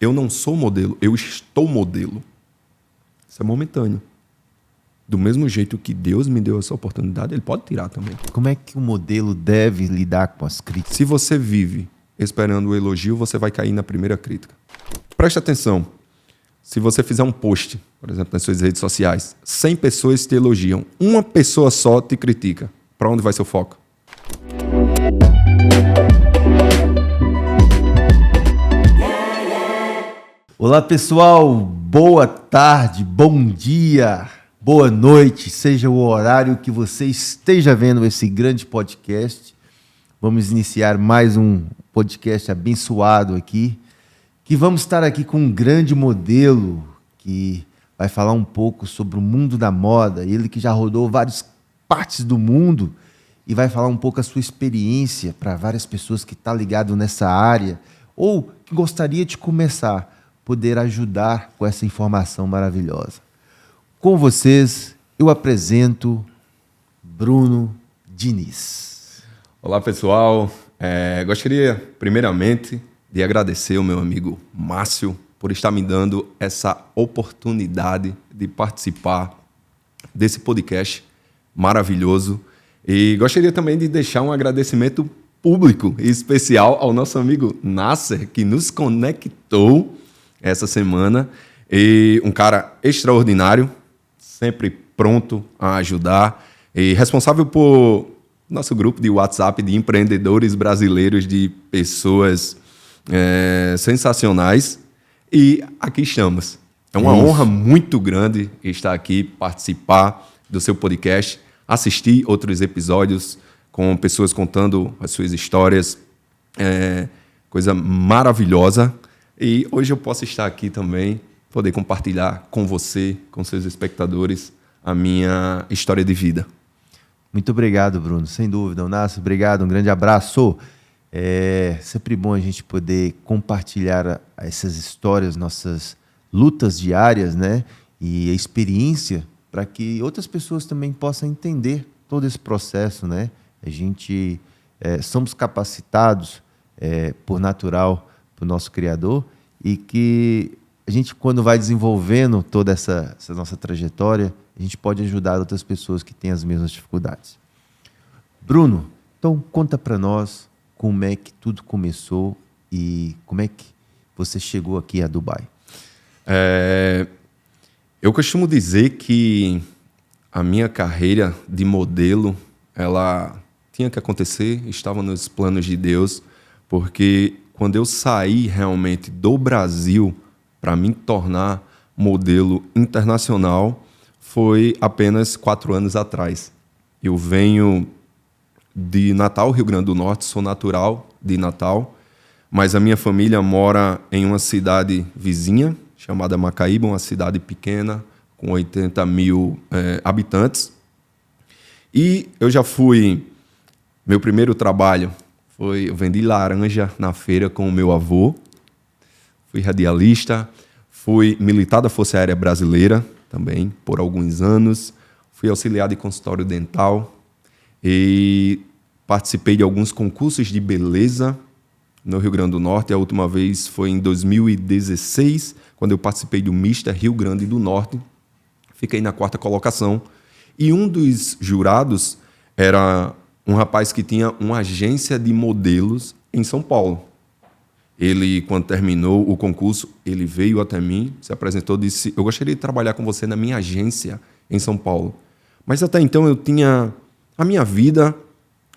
eu não sou modelo, eu estou modelo. Isso é momentâneo. Do mesmo jeito que Deus me deu essa oportunidade, ele pode tirar também. Como é que o modelo deve lidar com as críticas? Se você vive esperando o elogio, você vai cair na primeira crítica. Preste atenção. Se você fizer um post, por exemplo, nas suas redes sociais, 100 pessoas te elogiam, uma pessoa só te critica. Para onde vai seu foco? Olá, pessoal. Boa tarde, bom dia, boa noite, seja o horário que você esteja vendo esse grande podcast. Vamos iniciar mais um podcast abençoado aqui, que vamos estar aqui com um grande modelo que vai falar um pouco sobre o mundo da moda, ele que já rodou várias partes do mundo e vai falar um pouco a sua experiência para várias pessoas que estão ligadas nessa área ou que gostaria de começar, poder ajudar com essa informação maravilhosa. Com vocês, eu apresento Bruno Diniz. Olá, pessoal. Gostaria, primeiramente, de agradecer ao meu amigo Márcio por estar me dando essa oportunidade de participar desse podcast maravilhoso. E gostaria também de deixar um agradecimento público e especial ao nosso amigo Nasser, que nos conectou essa semana. E um cara extraordinário, sempre pronto a ajudar e responsável por nosso grupo de WhatsApp de empreendedores brasileiros, de pessoas sensacionais. E aqui estamos. É uma honra muito grande estar aqui, participar do seu podcast, assistir outros episódios com pessoas contando as suas histórias. Coisa maravilhosa. E hoje eu posso estar aqui também, poder compartilhar com você, com seus espectadores, a minha história de vida. Muito obrigado, Bruno. Sem dúvida. Onácio, obrigado. Um grande abraço. É sempre bom a gente poder compartilhar essas histórias, nossas lutas diárias, né? E a experiência para que outras pessoas também possam entender todo esse processo, né? A gente somos capacitados por natural para o nosso Criador e que a gente, quando vai desenvolvendo toda essa nossa trajetória, a gente pode ajudar outras pessoas que têm as mesmas dificuldades. Bruno, então conta para nós como é que tudo começou e como é que você chegou aqui a Dubai. Eu costumo dizer que a minha carreira de modelo, ela tinha que acontecer, estava nos planos de Deus, porque quando eu saí realmente do Brasil para me tornar modelo internacional, foi apenas 4 anos atrás. Eu venho de Natal, Rio Grande do Norte, sou natural de Natal, mas a minha família mora em uma cidade vizinha, chamada Macaíba, uma cidade pequena, com 80 mil habitantes. E eu já fui... Meu primeiro trabalho foi... Eu vendi laranja na feira com o meu avô. Fui radialista. Fui militar da Força Aérea Brasileira também, por alguns anos. Fui auxiliar de consultório dental. E participei de alguns concursos de beleza no Rio Grande do Norte. A última vez foi em 2016, quando eu participei do Mister Rio Grande do Norte. Fiquei na 4ª colocação. E um dos jurados era um rapaz que tinha uma agência de modelos em São Paulo. Ele, quando terminou o concurso, ele veio até mim, se apresentou e disse: eu gostaria de trabalhar com você na minha agência em São Paulo. Mas até então eu tinha a minha vida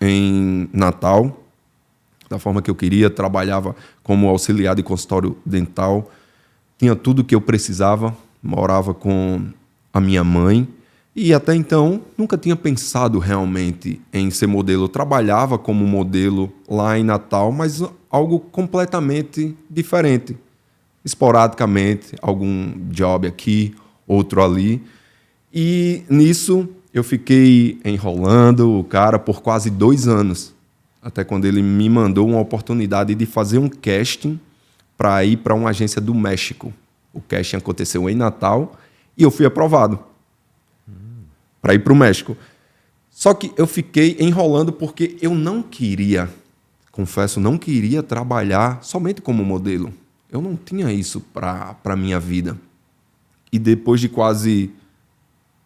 em Natal, da forma que eu queria, trabalhava como auxiliar de consultório dental, tinha tudo o que eu precisava, morava com a minha mãe e até então nunca tinha pensado realmente em ser modelo. Eu trabalhava como modelo lá em Natal, mas algo completamente diferente. Esporadicamente, algum job aqui, outro ali. E nisso eu fiquei enrolando o cara por quase 2 anos. Até quando ele me mandou uma oportunidade de fazer um casting para ir para uma agência do México. O casting aconteceu em Natal e eu fui aprovado para ir para o México. Só que eu fiquei enrolando porque eu não queria, confesso, não queria trabalhar somente como modelo. Eu não tinha isso para a minha vida. E depois de quase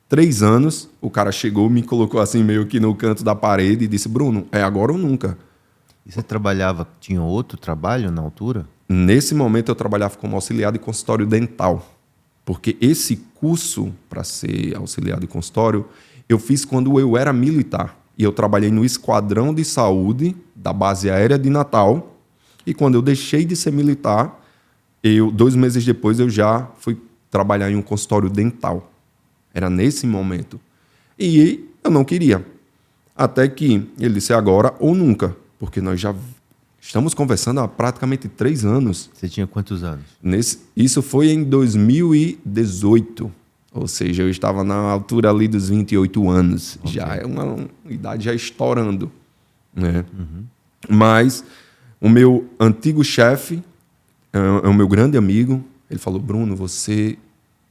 3 anos, o cara chegou, me colocou assim meio que no canto da parede e disse: Bruno, é agora ou nunca. E você trabalhava, tinha outro trabalho na altura? Nesse momento eu trabalhava como auxiliar de consultório dental, porque esse curso para ser auxiliar de consultório eu fiz quando eu era militar. E eu trabalhei no Esquadrão de Saúde da Base Aérea de Natal. E quando eu deixei de ser militar, 2 meses depois eu já fui trabalhar em um consultório dental. Era nesse momento. E eu não queria. Até que ele disse: agora ou nunca, porque nós já estamos conversando há praticamente 3 anos. Você tinha quantos anos? Isso foi em 2018. Ou seja, eu estava na altura ali dos 28 anos. Okay. Já é uma idade já estourando. Né? Uhum. Mas o meu antigo chefe, é o meu grande amigo, ele falou: Bruno, você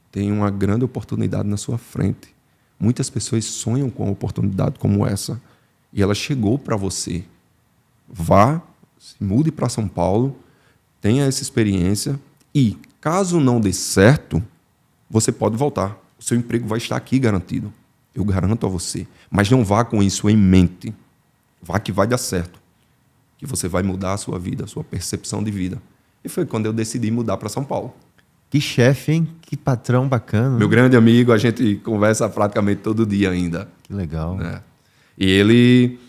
tem uma grande oportunidade na sua frente. Muitas pessoas sonham com uma oportunidade como essa. E ela chegou para você. Vá, se mude para São Paulo, tenha essa experiência e, caso não dê certo, você pode voltar. O seu emprego vai estar aqui garantido. Eu garanto a você. Mas não vá com isso em mente. Vá que vai dar certo. Que você vai mudar a sua vida, a sua percepção de vida. E foi quando eu decidi mudar para São Paulo. Que chefe, hein? Que patrão bacana. Meu grande amigo, a gente conversa praticamente todo dia ainda. Que legal. Né? E ele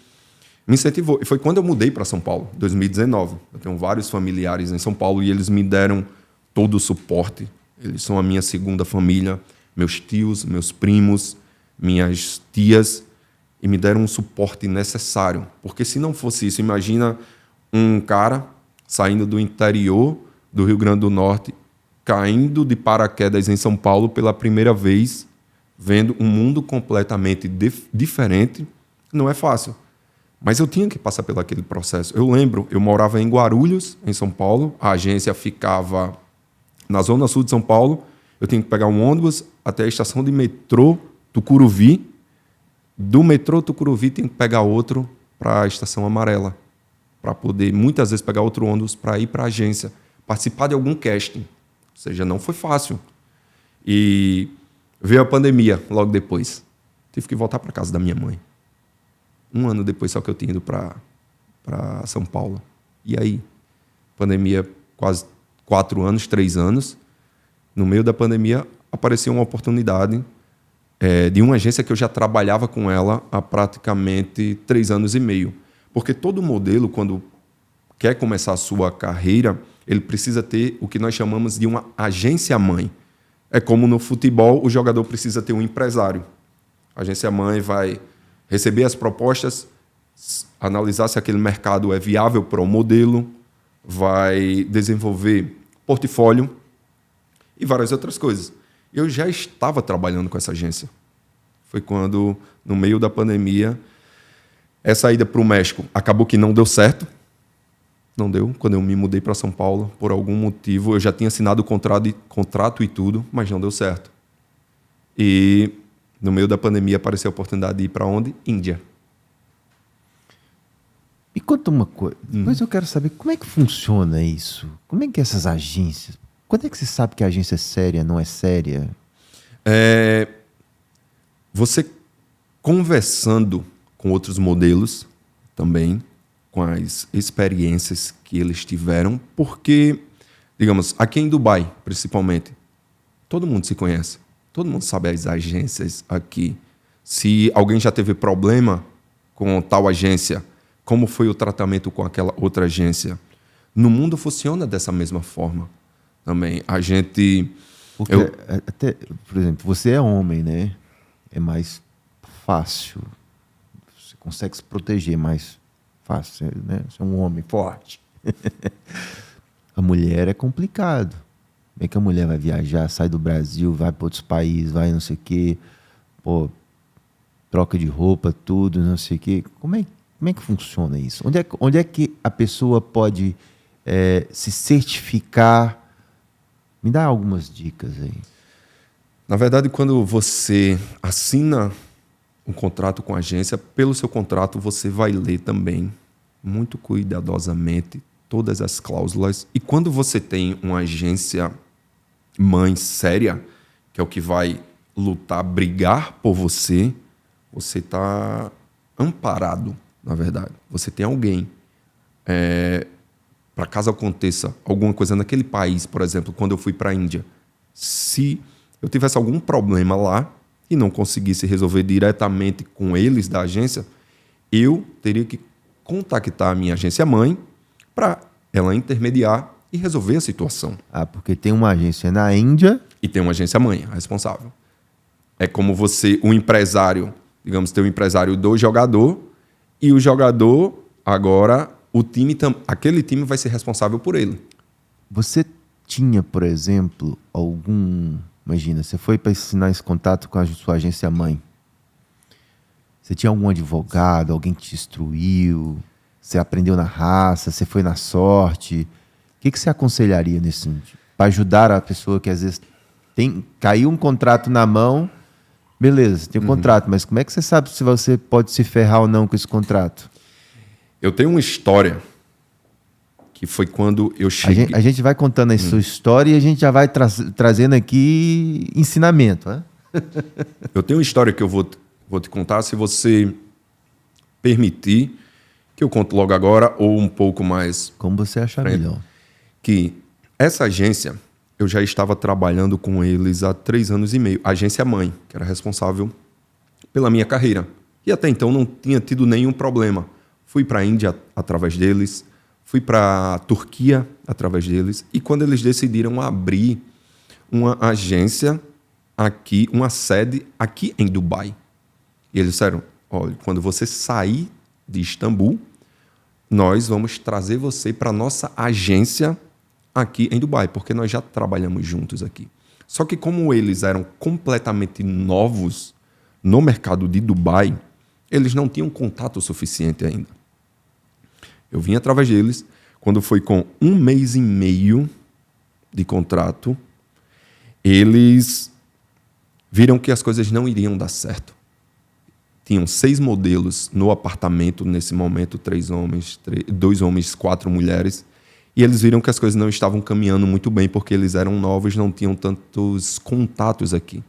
me incentivou. E foi quando eu mudei para São Paulo, 2019. Eu tenho vários familiares em São Paulo e eles me deram todo o suporte. Eles são a minha segunda família, meus tios, meus primos, minhas tias, e me deram um suporte necessário. Porque se não fosse isso, imagina um cara saindo do interior do Rio Grande do Norte, caindo de paraquedas em São Paulo pela primeira vez, vendo um mundo completamente diferente. Não é fácil. Mas eu tinha que passar pelo aquele processo. Eu lembro, eu morava em Guarulhos, em São Paulo, a agência ficava na zona sul de São Paulo, eu tinha que pegar um ônibus até a estação de metrô Tucuruvi. Do metrô Tucuruvi, tinha que pegar outro para a Estação Amarela, para poder, muitas vezes, pegar outro ônibus para ir para a agência, participar de algum casting. Ou seja, não foi fácil. E veio a pandemia logo depois. Tive que voltar para casa da minha mãe. 1 ano depois só que eu tinha ido para São Paulo. E aí? Pandemia quase 4 anos, 3 anos. No meio da pandemia, apareceu uma oportunidade de uma agência que eu já trabalhava com ela há praticamente 3 anos e meio. Porque todo modelo, quando quer começar a sua carreira, ele precisa ter o que nós chamamos de uma agência-mãe. É como no futebol, o jogador precisa ter um empresário. A agência-mãe vai receber as propostas, analisar se aquele mercado é viável para o modelo, vai desenvolver portfólio e várias outras coisas. Eu já estava trabalhando com essa agência. Foi quando, no meio da pandemia, essa ida para o México acabou que não deu certo. Não deu. Quando eu me mudei para São Paulo, por algum motivo, eu já tinha assinado o contrato e tudo, mas não deu certo. E no meio da pandemia apareceu a oportunidade de ir para onde? Índia. Me conta uma coisa. Depois eu quero saber como é que funciona isso. Como é que essas agências... Quando é que você sabe que a agência é séria, não é séria? Você conversando com outros modelos também, com as experiências que eles tiveram, porque, digamos, aqui em Dubai, principalmente, todo mundo se conhece. Todo mundo sabe as agências aqui. Se alguém já teve problema com tal agência, como foi o tratamento com aquela outra agência. No mundo funciona dessa mesma forma também. A gente... Porque até, por exemplo, você é homem, né? É mais fácil. Você consegue se proteger mais fácil, né? Você é um homem forte. A mulher é complicado. Como é que a mulher vai viajar, sai do Brasil, vai para outros países, vai não sei o quê, pô, troca de roupa, tudo, não sei o quê. Como é que funciona isso? Onde é que a pessoa pode se certificar? Me dá algumas dicas aí. Na verdade, quando você assina um contrato com a agência, pelo seu contrato você vai ler também, muito cuidadosamente, todas as cláusulas. E quando você tem uma agência mãe séria, que é o que vai lutar, brigar por você, você está amparado, na verdade. Você tem alguém. Para caso aconteça alguma coisa naquele país, por exemplo, quando eu fui para a Índia, se eu tivesse algum problema lá e não conseguisse resolver diretamente com eles da agência, eu teria que contactar a minha agência mãe para ela intermediar e resolver a situação. Ah, porque tem uma agência na Índia... E tem uma agência mãe, a responsável. É como você, o empresário, digamos, tem o empresário do jogador e o jogador, agora, aquele time vai ser responsável por ele. Você tinha, por exemplo, Imagina, você foi para assinar esse contato com a sua agência mãe. Você tinha algum advogado, alguém que te instruiu? Você aprendeu na raça? Você foi na sorte? O que você aconselharia nesse sentido? Para ajudar a pessoa que às vezes caiu um contrato na mão, beleza, tem um contrato, mas como é que você sabe se você pode se ferrar ou não com esse contrato? Eu tenho uma história que foi quando eu cheguei... A gente vai contando a sua história e a gente já vai trazendo aqui ensinamento, né? Eu tenho uma história que eu vou te contar, se você permitir, que eu conto logo agora ou um pouco mais... Como você achar melhor. Que essa agência, eu já estava trabalhando com eles há 3 anos e meio. A agência mãe, que era responsável pela minha carreira. E até então não tinha tido nenhum problema. Fui para a Índia através deles, fui para a Turquia através deles. E quando eles decidiram abrir uma agência aqui, uma sede aqui em Dubai. E eles disseram, olha, quando você sair de Istambul, nós vamos trazer você para a nossa agência aqui em Dubai, porque nós já trabalhamos juntos aqui. Só que como eles eram completamente novos no mercado de Dubai, eles não tinham contato suficiente ainda. Eu vim através deles, quando foi com 1 mês e meio de contrato, eles viram que as coisas não iriam dar certo. Tinham 6 modelos no apartamento nesse momento, 2 homens, 4 mulheres. E eles viram que as coisas não estavam caminhando muito bem porque eles eram novos, não tinham tantos contatos aqui.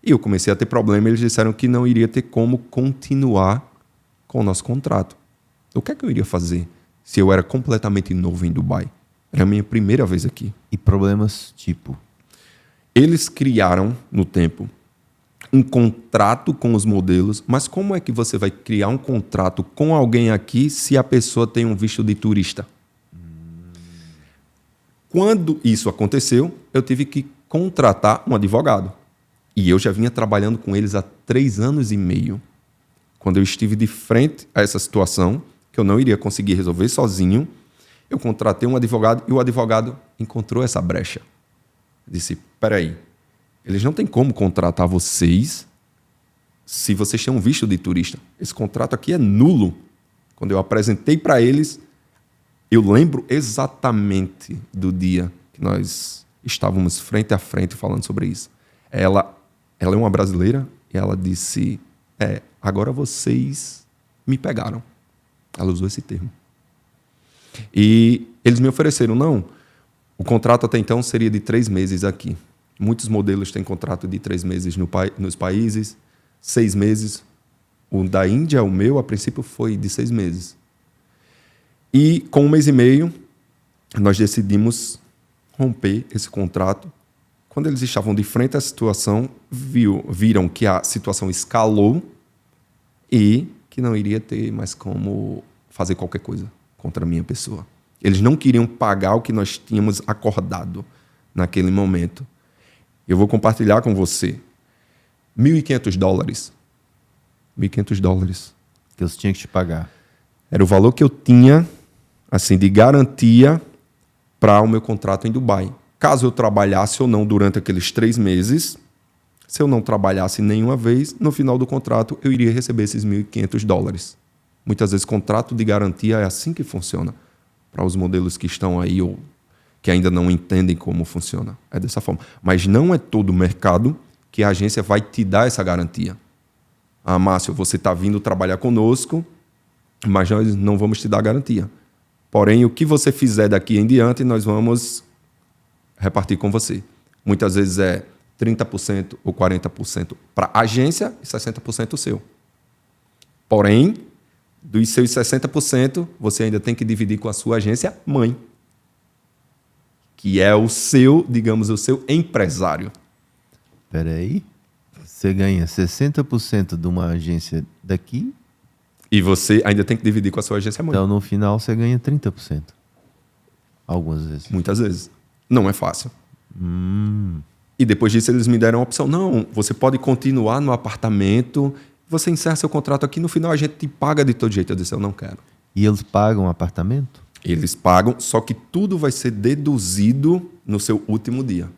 E eu comecei a ter problema, eles disseram que não iria ter como continuar com o nosso contrato. O que é que eu iria fazer se eu era completamente novo em Dubai? Era a minha primeira vez aqui. E problemas tipo? Eles criaram, no tempo, um contrato com os modelos, mas como é que você vai criar um contrato com alguém aqui se a pessoa tem um visto de turista? Quando isso aconteceu, eu tive que contratar um advogado. E eu já vinha trabalhando com eles há 3 anos e meio. Quando eu estive de frente a essa situação, que eu não iria conseguir resolver sozinho, eu contratei um advogado e o advogado encontrou essa brecha. Disse, peraí, eles não têm como contratar vocês se vocês têm um visto de turista. Esse contrato aqui é nulo. Quando eu apresentei para eles, eu lembro exatamente do dia que nós estávamos frente a frente falando sobre isso. Ela é uma brasileira e ela disse, agora vocês me pegaram. Ela usou esse termo. E eles me ofereceram, não, o contrato até então seria de 3 meses aqui. Muitos modelos têm contrato de 3 meses nos países, 6 meses. O da Índia, o meu, a princípio, foi de 6 meses. E com 1 mês e meio, nós decidimos romper esse contrato. Quando eles estavam de frente à situação, viram que a situação escalou e que não iria ter mais como fazer qualquer coisa contra a minha pessoa. Eles não queriam pagar o que nós tínhamos acordado naquele momento. Eu vou compartilhar com você. $1.500. $1.500. Que eu tinha que te pagar. Era o valor que eu tinha, assim, de garantia para o meu contrato em Dubai. Caso eu trabalhasse ou não durante aqueles 3 meses, se eu não trabalhasse nenhuma vez, no final do contrato eu iria receber esses $1.500. Muitas vezes contrato de garantia é assim que funciona. Para os modelos que estão aí ou que ainda não entendem como funciona. É dessa forma. Mas não é todo o mercado que a agência vai te dar essa garantia. Márcio, você está vindo trabalhar conosco, mas nós não vamos te dar garantia. Porém, o que você fizer daqui em diante, nós vamos repartir com você. Muitas vezes é 30% ou 40% para a agência e 60% seu. Porém, dos seus 60%, você ainda tem que dividir com a sua agência mãe, que é o seu, digamos, o seu empresário. Espera aí. Você ganha 60% de uma agência daqui. E você ainda tem que dividir com a sua agência mãe. Então, no final, você ganha 30%. Algumas vezes. Muitas vezes. Não é fácil. E depois disso, eles me deram a opção. Não, você pode continuar no apartamento, você encerra seu contrato aqui, no final a gente te paga de todo jeito. Eu disse, eu não quero. E eles pagam apartamento? Eles pagam, só que tudo vai ser deduzido no seu último dia.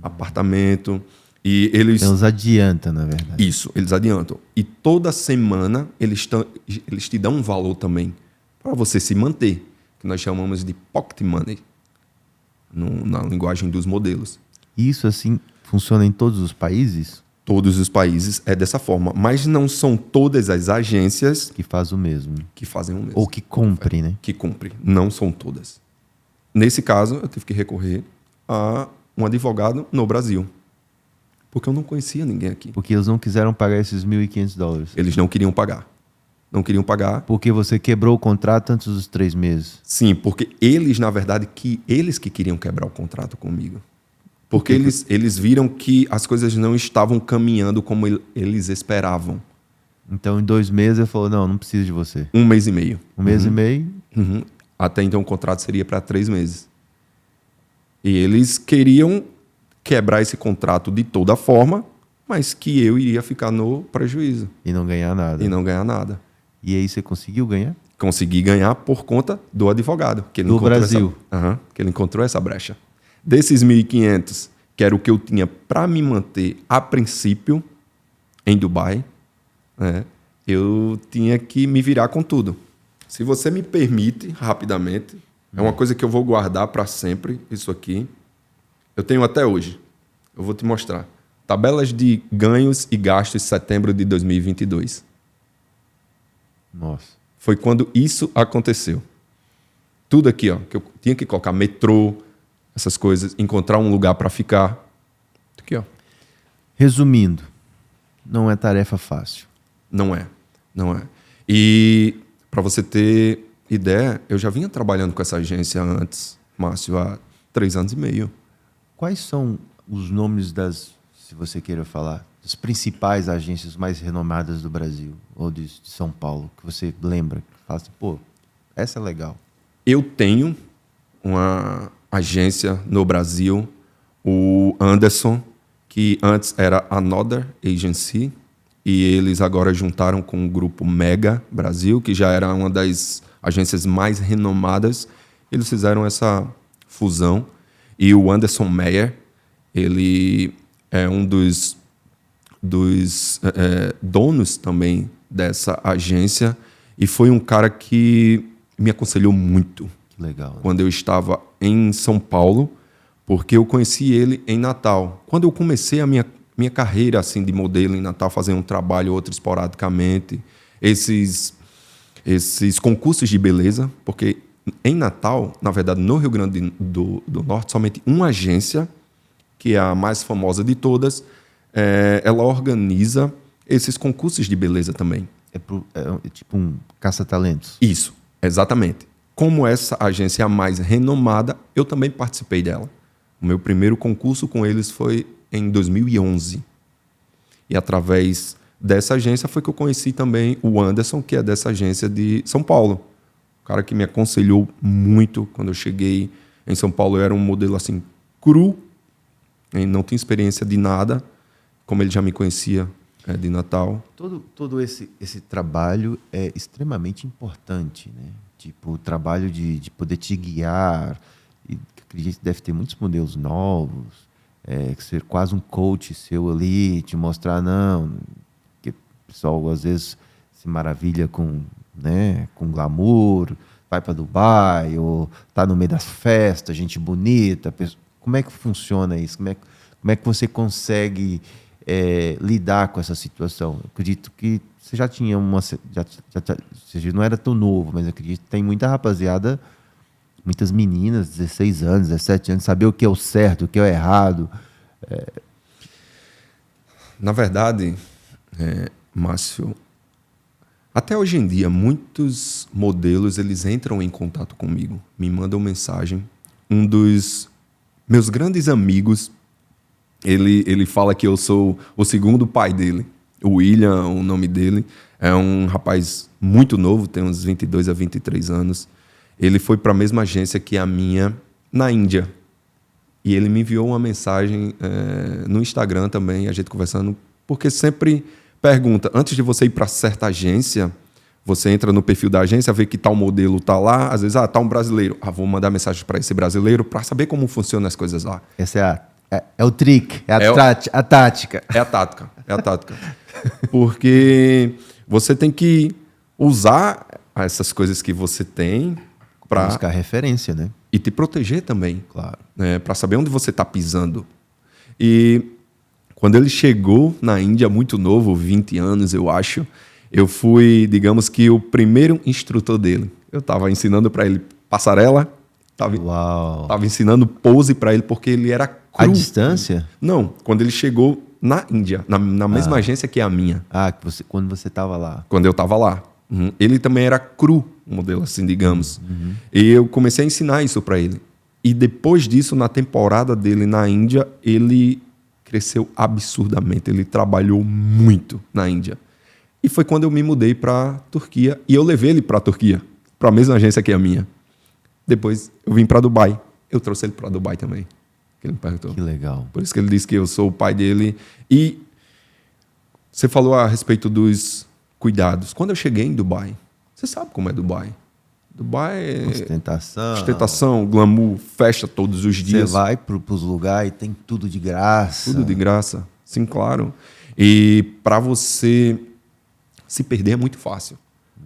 Apartamento. E eles... Então, eles adiantam, na verdade. Isso, eles adiantam. E toda semana eles te dão um valor também para você se manter, que nós chamamos de pocket money, na linguagem dos modelos. E isso, assim, funciona em todos os países? Todos os países é dessa forma, mas não são todas as agências Que faz o mesmo. que fazem o mesmo. Ou que cumpre, né? Que cumpre. Não são todas. Nesse caso, eu tive que recorrer a um advogado no Brasil, porque eu não conhecia ninguém aqui. Porque eles não quiseram pagar esses $1.500. Eles não queriam pagar. Não queriam pagar. Porque você quebrou o contrato antes dos 3 meses. Sim, porque eles, na verdade, eles que queriam quebrar o contrato comigo. Porque eles viram que as coisas não estavam caminhando como eles esperavam. Então, em 2 meses, ele falou, não preciso de você. 1 mês e meio. 1 mês e meio? Uhum. Até então o contrato seria para 3 meses. E eles queriam quebrar esse contrato de toda forma, mas que eu iria ficar no prejuízo. E não ganhar nada. E não ganhar nada. E aí você conseguiu ganhar? Consegui ganhar por conta do advogado. Que ele Do encontrou Brasil. Que ele encontrou essa brecha. Desses 1.500, que era o que eu tinha para me manter a princípio em Dubai, né, eu tinha que me virar com tudo. Se você me permite, rapidamente, é uma coisa que eu vou guardar para sempre, isso aqui. Eu tenho até hoje. Eu vou te mostrar. Tabelas de ganhos e gastos de setembro de 2022. Nossa. Foi quando isso aconteceu. Tudo aqui, ó, que eu tinha que colocar metrô, essas coisas, encontrar um lugar para ficar. Aqui, ó. Resumindo, não é tarefa fácil. Não é. E para você ter ideia, eu já vinha trabalhando com essa agência antes, Márcio, há 3 anos e meio. Quais são os nomes se você queira falar, das principais agências mais renomadas do Brasil ou de São Paulo, que você lembra? Que fala assim, pô, essa é legal. Eu tenho uma agência no Brasil, o Anderson, que antes era Another Agency, e eles agora juntaram com o grupo Mega Brasil, que já era uma das agências mais renomadas. Eles fizeram essa fusão. E o Anderson Meyer, ele é um dos donos também dessa agência, e foi um cara que me aconselhou muito. Que legal. Né? Quando eu estava em São Paulo, porque eu conheci ele em Natal. Quando eu comecei a minha carreira assim de modelo em Natal, fazendo um trabalho, outro esporadicamente, esses concursos de beleza, porque em Natal, na verdade, no Rio Grande do Norte, somente uma agência, que é a mais famosa de todas, ela organiza esses concursos de beleza também. É tipo um caça-talentos. Isso, exatamente. Como essa agência é a mais renomada, eu também participei dela. O meu primeiro concurso com eles foi em 2011. E através dessa agência foi que eu conheci também o Anderson, que é dessa agência de São Paulo. O cara que me aconselhou muito quando eu cheguei em São Paulo. Eu era um modelo assim cru, não tinha experiência de nada, como ele já me conhecia de Natal. Todo esse trabalho é extremamente importante, né? Tipo, o trabalho de poder te guiar. E acredito que deve ter muitos modelos novos, ser quase um coach seu ali, te mostrar, não, que o pessoal às vezes se maravilha com glamour, vai para Dubai, ou tá no meio das festas, gente bonita. Como é que funciona isso? Como é que você consegue lidar com essa situação? Eu acredito que você já tinha você não era tão novo, mas eu acredito que tem muita rapaziada, muitas meninas, 16 anos, 17 anos, saber o que é o certo, o que é o errado. Na verdade, Márcio, até hoje em dia, muitos modelos eles entram em contato comigo, me mandam mensagem. Um dos meus grandes amigos, ele fala que eu sou o segundo pai dele. O William, o nome dele, é um rapaz muito novo, tem uns 22 a 23 anos. Ele foi para a mesma agência que a minha na Índia. E ele me enviou uma mensagem no Instagram também, a gente conversando, porque sempre pergunta, antes de você ir para certa agência, você entra no perfil da agência, vê que tal modelo está lá, às vezes, tá um brasileiro. Vou mandar mensagem para esse brasileiro para saber como funcionam as coisas lá. Essa é o trick, a tática. É a tática. Porque você tem que usar essas coisas que você tem para buscar referência, né? E te proteger também. Claro. Para saber onde você está pisando. E quando ele chegou na Índia, muito novo, 20 anos, eu acho, eu fui, digamos que, o primeiro instrutor dele. Eu estava ensinando para ele passarela, estava ensinando pose para ele, porque ele era cru. À distância? Não, quando ele chegou na Índia, na mesma agência que a minha. Quando você estava lá. Quando eu estava lá. Ele também era cru, um modelo assim, digamos. E eu comecei a ensinar isso para ele. E depois disso, na temporada dele na Índia, ele cresceu absurdamente. Ele trabalhou muito na Índia. E foi quando eu me mudei para a Turquia. E eu levei ele para a Turquia, para a mesma agência que a minha. Depois eu vim para Dubai. Eu trouxe ele para Dubai também. Que ele me perguntou. Que legal. Por isso que ele disse que eu sou o pai dele. E você falou a respeito dos cuidados. Quando eu cheguei em Dubai, você sabe como é Dubai. Dubai é ostentação, glamour, festa todos os dias. Você vai para os lugares e tem tudo de graça. Tudo de graça, sim, claro. E para você se perder é muito fácil.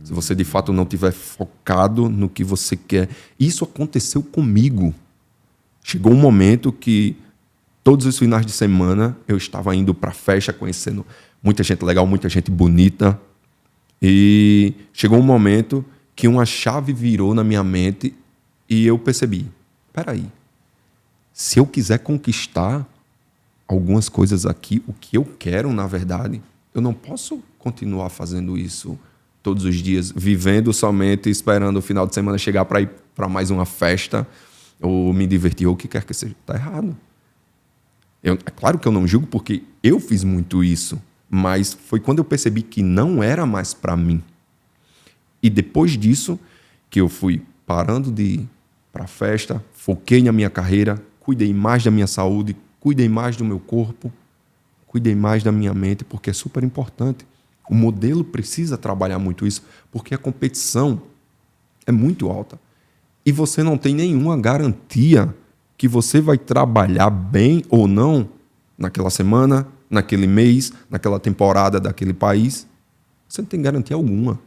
Se você de fato não estiver focado no que você quer. Isso aconteceu comigo. Chegou um momento que todos os finais de semana eu estava indo para festa, conhecendo muita gente legal, muita gente bonita. E chegou um momento que uma chave virou na minha mente e eu percebi, peraí, se eu quiser conquistar algumas coisas aqui, o que eu quero, na verdade, eu não posso continuar fazendo isso todos os dias, vivendo somente, esperando o final de semana chegar para ir para mais uma festa, ou me divertir, ou o que quer que seja. Está errado. É claro que eu não julgo, porque eu fiz muito isso, mas foi quando eu percebi que não era mais para mim. E depois disso, que eu fui parando de ir para a festa, foquei na minha carreira, cuidei mais da minha saúde, cuidei mais do meu corpo, cuidei mais da minha mente, porque é super importante. O modelo precisa trabalhar muito isso, porque a competição é muito alta. E você não tem nenhuma garantia que você vai trabalhar bem ou não naquela semana, naquele mês, naquela temporada daquele país. Você não tem garantia alguma.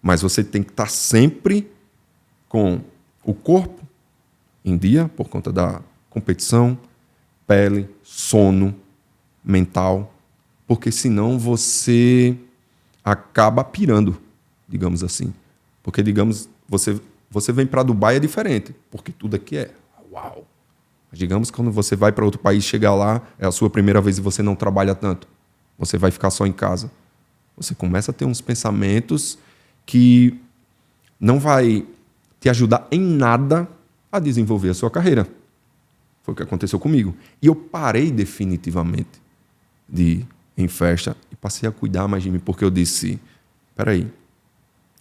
Mas você tem que estar sempre com o corpo em dia, por conta da competição, pele, sono, mental, porque senão você acaba pirando, digamos assim. Porque, digamos, você vem para Dubai é diferente, porque tudo aqui é uau. Mas, digamos, quando você vai para outro país, chegar lá, é a sua primeira vez e você não trabalha tanto. Você vai ficar só em casa. Você começa a ter uns pensamentos que não vai te ajudar em nada a desenvolver a sua carreira. Foi o que aconteceu comigo. E eu parei definitivamente de ir em festa e passei a cuidar mais de mim, porque eu disse, peraí,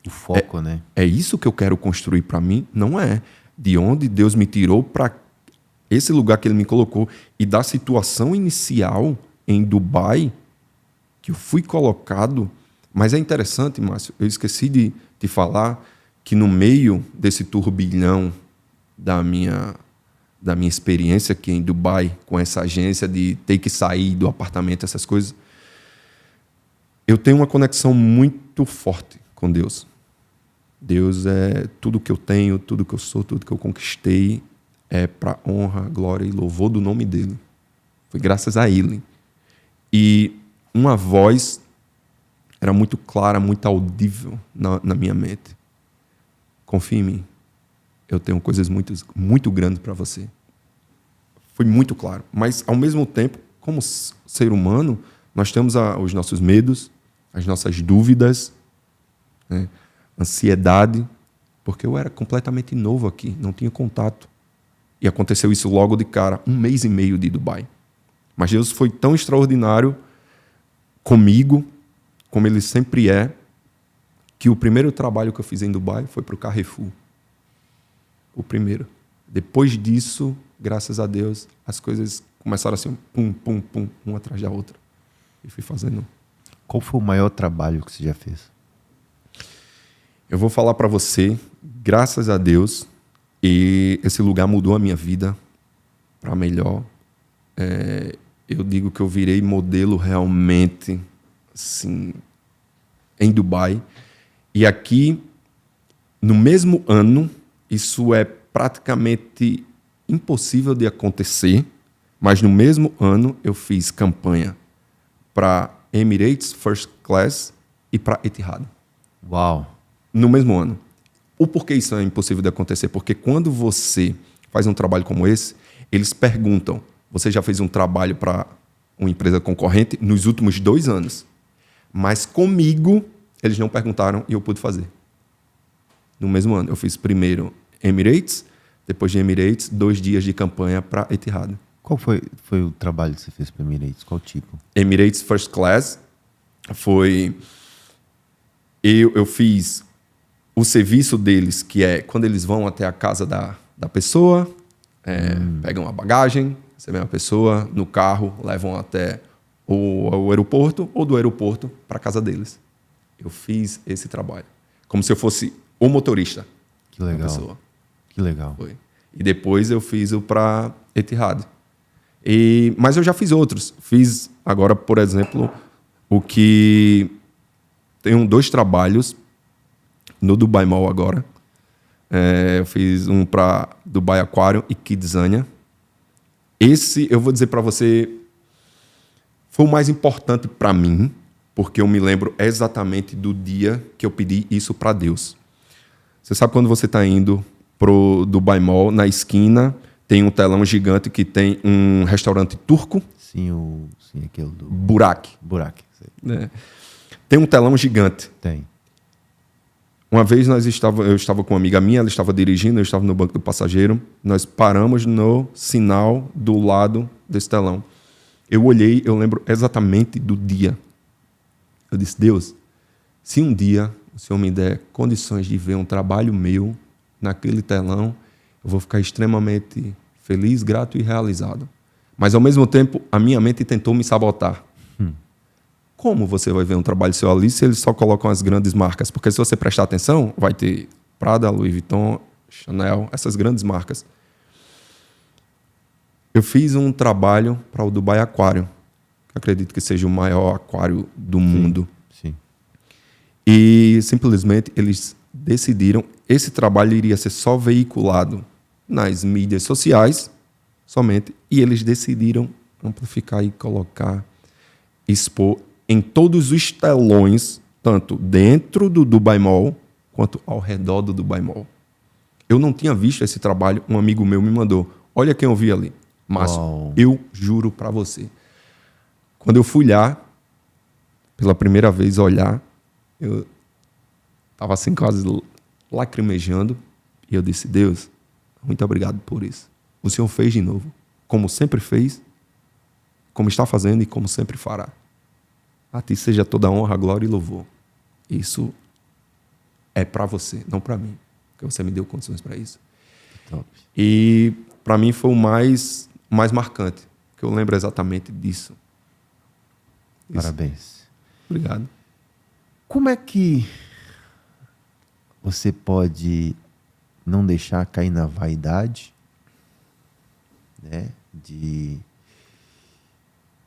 o foco, né? É isso que eu quero construir para mim? Não é. De onde Deus me tirou para esse lugar que Ele me colocou e da situação inicial em Dubai, que eu fui colocado. Mas é interessante, Márcio, eu esqueci de te falar que no meio desse turbilhão da minha experiência aqui em Dubai, com essa agência de ter que sair do apartamento, essas coisas, eu tenho uma conexão muito forte com Deus. Deus é tudo que eu tenho, tudo que eu sou, tudo que eu conquistei, é para honra, glória e louvor do nome dele. Foi graças a Ele. E uma voz era muito clara, muito audível na minha mente. Confia em mim. Eu tenho coisas muito grandes para você. Foi muito claro. Mas, ao mesmo tempo, como ser humano, nós temos os nossos medos, as nossas dúvidas, né? Ansiedade, porque eu era completamente novo aqui, não tinha contato. E aconteceu isso logo de cara, 1 mês e meio de Dubai. Mas Deus foi tão extraordinário comigo, como Ele sempre é, que o primeiro trabalho que eu fiz em Dubai foi para o Carrefour. O primeiro. Depois disso, graças a Deus, as coisas começaram assim, pum, pum, pum, uma atrás da outra. E fui fazendo. Qual foi o maior trabalho que você já fez? Eu vou falar para você, graças a Deus, e esse lugar mudou a minha vida para melhor. Eu digo que eu virei modelo realmente, assim, em Dubai. E aqui, no mesmo ano, isso é praticamente impossível de acontecer, mas no mesmo ano eu fiz campanha para Emirates First Class e para Etihad. Uau! No mesmo ano. O porquê isso é impossível de acontecer? Porque quando você faz um trabalho como esse, eles perguntam, você já fez um trabalho para uma empresa concorrente nos últimos 2 anos? Mas comigo, eles não perguntaram e eu pude fazer. No mesmo ano. Eu fiz primeiro Emirates, depois de Emirates, 2 dias de campanha para Etihad. Qual foi o trabalho que você fez para Emirates? Qual tipo? Emirates First Class foi... Eu fiz o serviço deles, que é quando eles vão até a casa da pessoa, pegam a bagagem, recebem a pessoa no carro, levam até o aeroporto ou do aeroporto para a casa deles. Eu fiz esse trabalho. Como se eu fosse o motorista. Que legal. Da pessoa. Que legal. Foi. E depois eu fiz o para Etihad. Mas eu já fiz outros. Fiz agora, por exemplo, o que... Tenho 2 trabalhos no Dubai Mall agora. Eu fiz um para Dubai Aquarium e Kidzania. Esse, eu vou dizer para você, foi o mais importante para mim, porque eu me lembro exatamente do dia que eu pedi isso para Deus. Você sabe quando você está indo pro Dubai Mall, na esquina, tem um telão gigante que tem um restaurante turco? Sim, aquele do... Burak. Burak. Tem um telão gigante. Tem. Uma vez eu estava com uma amiga minha, ela estava dirigindo, eu estava no banco do passageiro. Nós paramos no sinal do lado desse telão. Eu olhei, eu lembro exatamente do dia. Eu disse, Deus, se um dia o Senhor me der condições de ver um trabalho meu naquele telão, eu vou ficar extremamente feliz, grato e realizado. Mas, ao mesmo tempo, a minha mente tentou me sabotar. Como você vai ver um trabalho seu ali se eles só colocam as grandes marcas? Porque se você prestar atenção, vai ter Prada, Louis Vuitton, Chanel, essas grandes marcas. Eu fiz um trabalho para o Dubai Aquarium, que acredito que seja o maior aquário do mundo. Sim. E simplesmente eles decidiram, esse trabalho iria ser só veiculado nas mídias sociais, somente, e eles decidiram amplificar e colocar, expor em todos os telões, tanto dentro do Dubai Mall, quanto ao redor do Dubai Mall. Eu não tinha visto esse trabalho, um amigo meu me mandou. Olha quem eu vi ali. Márcio, eu juro para você. Quando eu fui lá, pela primeira vez olhar, eu estava assim quase lacrimejando, e eu disse, Deus, muito obrigado por isso. O Senhor fez de novo, como sempre fez, como está fazendo e como sempre fará. A ti seja toda a honra, glória e louvor. Isso é para você, não para mim. Porque você me deu condições para isso. Top. E para mim foi o mais marcante. Que eu lembro exatamente disso. Parabéns. Obrigado. Como é que você pode não deixar cair na vaidade, né, de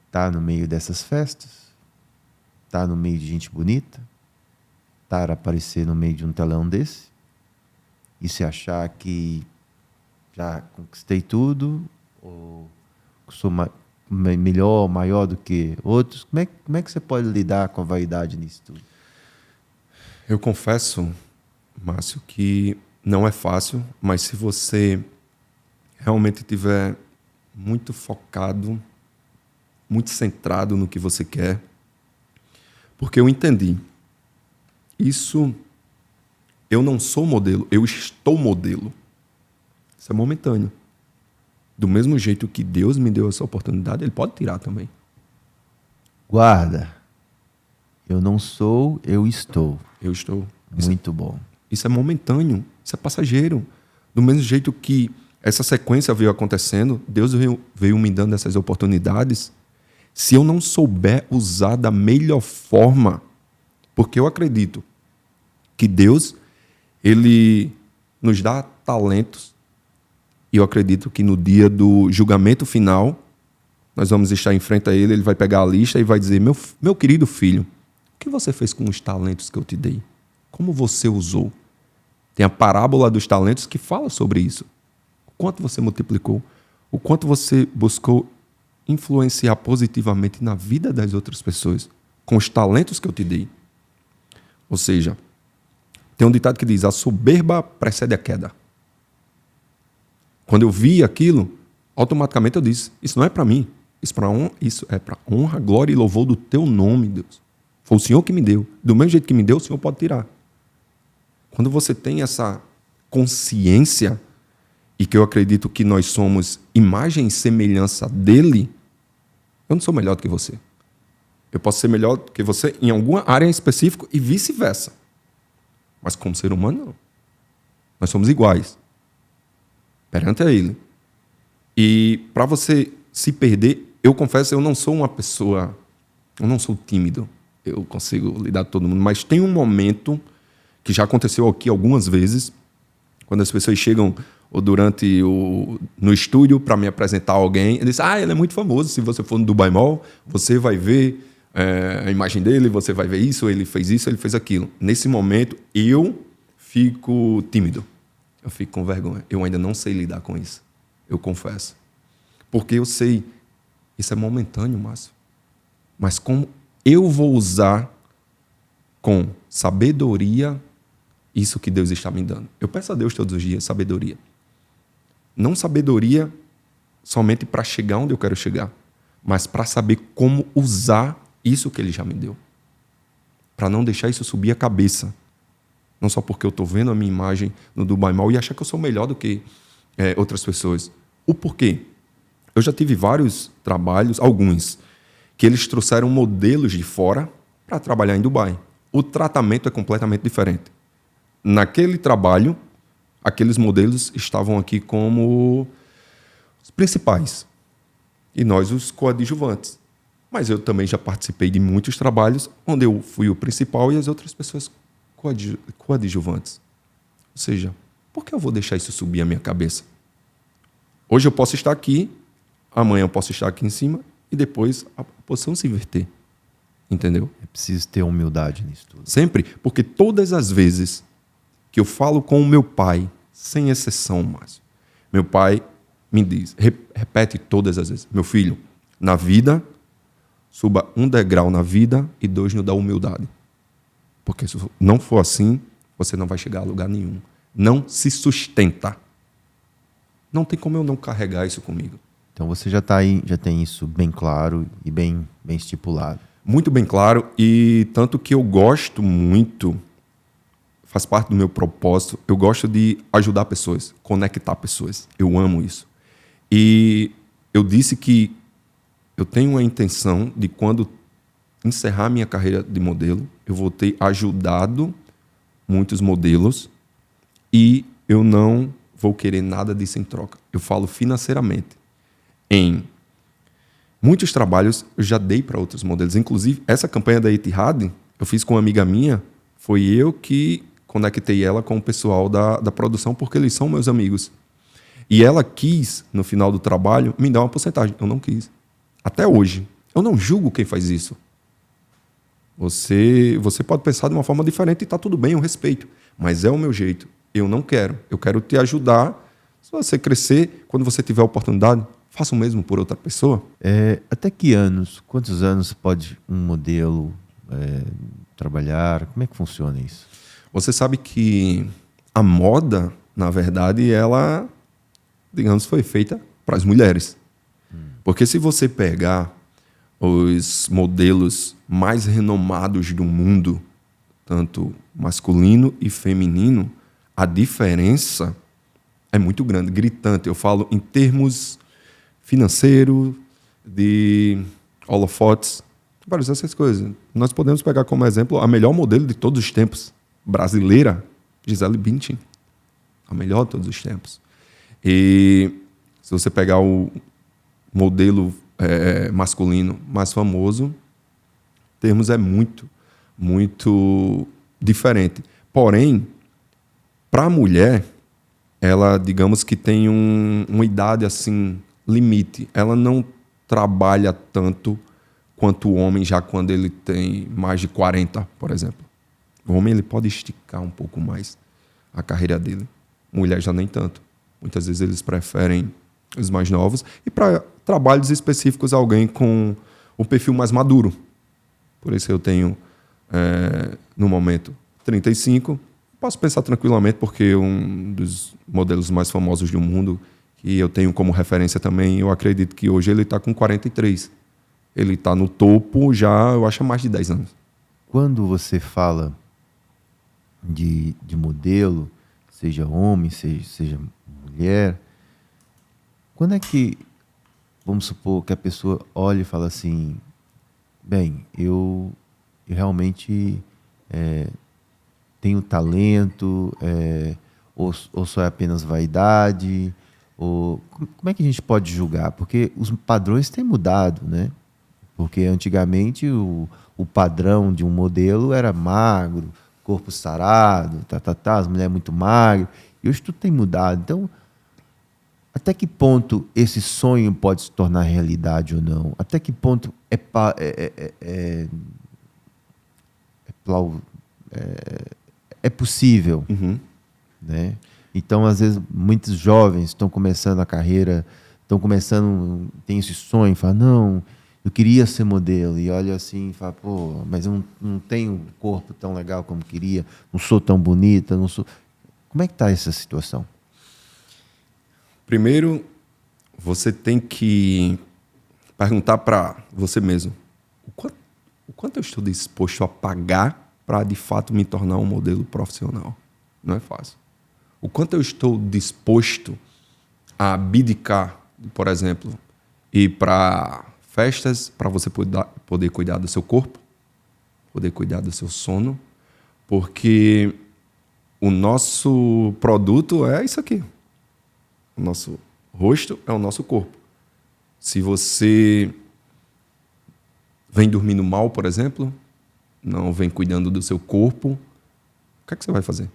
estar no meio dessas festas, estar no meio de gente bonita, estar a aparecer no meio de um telão desse e se achar que já conquistei tudo ou sou melhor, maior do que outros? Como é que você pode lidar com a vaidade nisso tudo? Eu confesso, Márcio, que não é fácil, mas se você realmente tiver muito focado, muito centrado no que você quer, porque eu entendi, eu não sou modelo, eu estou modelo. Isso é momentâneo. Do mesmo jeito que Deus me deu essa oportunidade, Ele pode tirar também. Guarda. Eu não sou, eu estou. Eu estou. Muito bom. Isso é momentâneo, isso é passageiro. Do mesmo jeito que essa sequência veio acontecendo, Deus veio me dando essas oportunidades. Se eu não souber usar da melhor forma, porque eu acredito que Deus, Ele nos dá talentos, e eu acredito que no dia do julgamento final, nós vamos estar em frente a Ele, Ele vai pegar a lista e vai dizer, meu querido filho, o que você fez com os talentos que eu te dei? Como você usou? Tem a parábola dos talentos que fala sobre isso. O quanto você multiplicou, o quanto você buscou influenciar positivamente na vida das outras pessoas com os talentos que eu te dei. Ou seja, tem um ditado que diz, a soberba precede a queda. Quando eu vi aquilo, automaticamente eu disse, isso não é para mim, isso é para honra, glória e louvor do teu nome, Deus. Foi o Senhor que me deu. Do mesmo jeito que me deu, o Senhor pode tirar. Quando você tem essa consciência, e que eu acredito que nós somos imagem e semelhança dele, eu não sou melhor do que você. Eu posso ser melhor do que você em alguma área em específico e vice-versa. Mas como ser humano, não. Nós somos iguais perante a ele. E para você se perder, eu confesso, eu não sou uma pessoa, eu não sou tímido. Eu consigo lidar com todo mundo. Mas tem um momento que já aconteceu aqui algumas vezes, quando as pessoas chegam ou no estúdio para me apresentar alguém, ele diz, ele é muito famoso, se você for no Dubai Mall, você vai ver a imagem dele, você vai ver isso, ele fez aquilo. Nesse momento, eu fico tímido, eu fico com vergonha. Eu ainda não sei lidar com isso, eu confesso. Porque eu sei, isso é momentâneo, Márcio. Mas como eu vou usar com sabedoria isso que Deus está me dando? Eu peço a Deus todos os dias sabedoria. Não sabedoria somente para chegar onde eu quero chegar, mas para saber como usar isso que Ele já me deu. Para não deixar isso subir a cabeça. Não só porque eu estou vendo a minha imagem no Dubai Mall e achar que eu sou melhor do que outras pessoas. O porquê? Eu já tive vários trabalhos, alguns, que eles trouxeram modelos de fora para trabalhar em Dubai. O tratamento é completamente diferente. Naquele trabalho, aqueles modelos estavam aqui como os principais e nós os coadjuvantes. Mas eu também já participei de muitos trabalhos onde eu fui o principal e as outras pessoas coadjuvantes. Ou seja, por que eu vou deixar isso subir a minha cabeça? Hoje eu posso estar aqui, amanhã eu posso estar aqui em cima e depois a posição se inverter. Entendeu? É preciso ter humildade nisso tudo. Sempre, porque todas as vezes que eu falo com o meu pai, sem exceção, Márcio, meu pai me diz, repete todas as vezes, meu filho, na vida, suba 1 degrau na vida e 2 no da humildade. Porque se não for assim, você não vai chegar a lugar nenhum. Não se sustenta. Não tem como eu não carregar isso comigo. Então você já tem isso bem claro e bem estipulado. Muito bem claro, e tanto que eu gosto muito, faz parte do meu propósito, eu gosto de ajudar pessoas, conectar pessoas. Eu amo isso. E eu disse que eu tenho a intenção de, quando encerrar minha carreira de modelo, eu vou ter ajudado muitos modelos e eu não vou querer nada disso em troca. Eu falo financeiramente. Em muitos trabalhos eu já dei para outros modelos. Inclusive, essa campanha da Etihad, eu fiz com uma amiga minha, foi eu que conectei ela com o pessoal da produção, porque eles são meus amigos. E ela quis, no final do trabalho, me dar uma porcentagem. Eu não quis. Até hoje. Eu não julgo quem faz isso. Você pode pensar de uma forma diferente e está tudo bem, eu respeito. Mas é o meu jeito. Eu não quero. Eu quero te ajudar. Se você crescer, quando você tiver a oportunidade, faça o mesmo por outra pessoa. Até que anos, quantos anos pode um modelo trabalhar? Como é que funciona isso? Você sabe que a moda, na verdade, ela, digamos, foi feita para as mulheres. Porque se você pegar os modelos mais renomados do mundo, tanto masculino e feminino, a diferença é muito grande, gritante. Eu falo em termos financeiros, de holofotes, várias dessas coisas. Nós podemos pegar como exemplo a melhor modelo de todos os tempos, brasileira, Gisele Bündchen. A melhor de todos os tempos. E se você pegar o modelo masculino mais famoso, em termos é muito, muito diferente. Porém, para a mulher, ela, digamos que tem uma idade assim, limite. Ela não trabalha tanto quanto o homem já quando ele tem mais de 40, por exemplo. O homem ele pode esticar um pouco mais a carreira dele. Mulher já nem tanto. Muitas vezes eles preferem os mais novos. E para trabalhos específicos, alguém com o perfil mais maduro. Por isso eu tenho, no momento, 35. Posso pensar tranquilamente, porque um dos modelos mais famosos do mundo, que eu tenho como referência também, eu acredito que hoje ele está com 43. Ele está no topo já, eu acho, há mais de 10 anos. Quando você fala de modelo, seja homem, seja mulher, quando é que, vamos supor, que a pessoa olha e fala assim, bem, eu realmente tenho talento, ou só é apenas vaidade, ou como é que a gente pode julgar? Porque os padrões têm mudado, né? Porque antigamente o padrão de um modelo era magro, corpo sarado, as mulheres muito magras, e hoje tudo tem mudado. Então, até que ponto esse sonho pode se tornar realidade ou não? Até que ponto é possível? Uhum. Né? Então, às vezes, muitos jovens estão começando a carreira, tem esse sonho, falam, não, eu queria ser modelo, e olha assim e fala, pô, mas eu não tenho um corpo tão legal como queria, não sou tão bonita, não sou... Como é que está essa situação? Primeiro, você tem que perguntar para você mesmo, o quanto eu estou disposto a pagar para, de fato, me tornar um modelo profissional? Não é fácil. O quanto eu estou disposto a abdicar, por exemplo, ir para festas para você poder cuidar do seu corpo, poder cuidar do seu sono, porque o nosso produto é isso aqui. O nosso rosto é o nosso corpo. Se você vem dormindo mal, por exemplo, não vem cuidando do seu corpo, o que é que você vai fazer?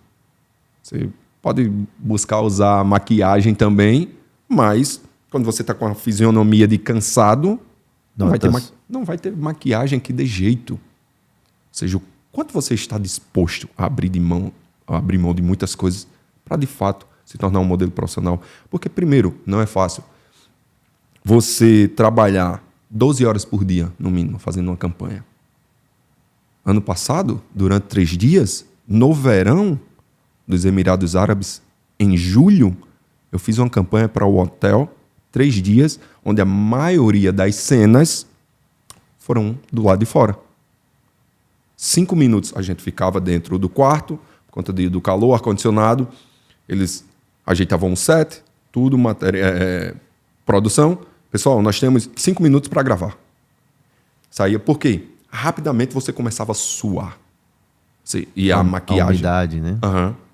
Você pode buscar usar maquiagem também, mas quando você está com a fisionomia de cansado, não vai ter maquiagem que dê jeito. Ou seja, o quanto você está disposto a abrir mão de muitas coisas para, de fato, se tornar um modelo profissional. Porque, primeiro, não é fácil você trabalhar 12 horas por dia, no mínimo, fazendo uma campanha. Ano passado, durante 3 dias, no verão dos Emirados Árabes, em julho, eu fiz uma campanha para o hotel, 3 dias, onde a maioria das cenas foram do lado de fora. 5 minutos a gente ficava dentro do quarto, por conta do calor, ar-condicionado. Eles ajeitavam o set, tudo, produção. Pessoal, nós temos 5 minutos para gravar. Saía por quê? Rapidamente você começava a suar. E a maquiagem. A umidade, né?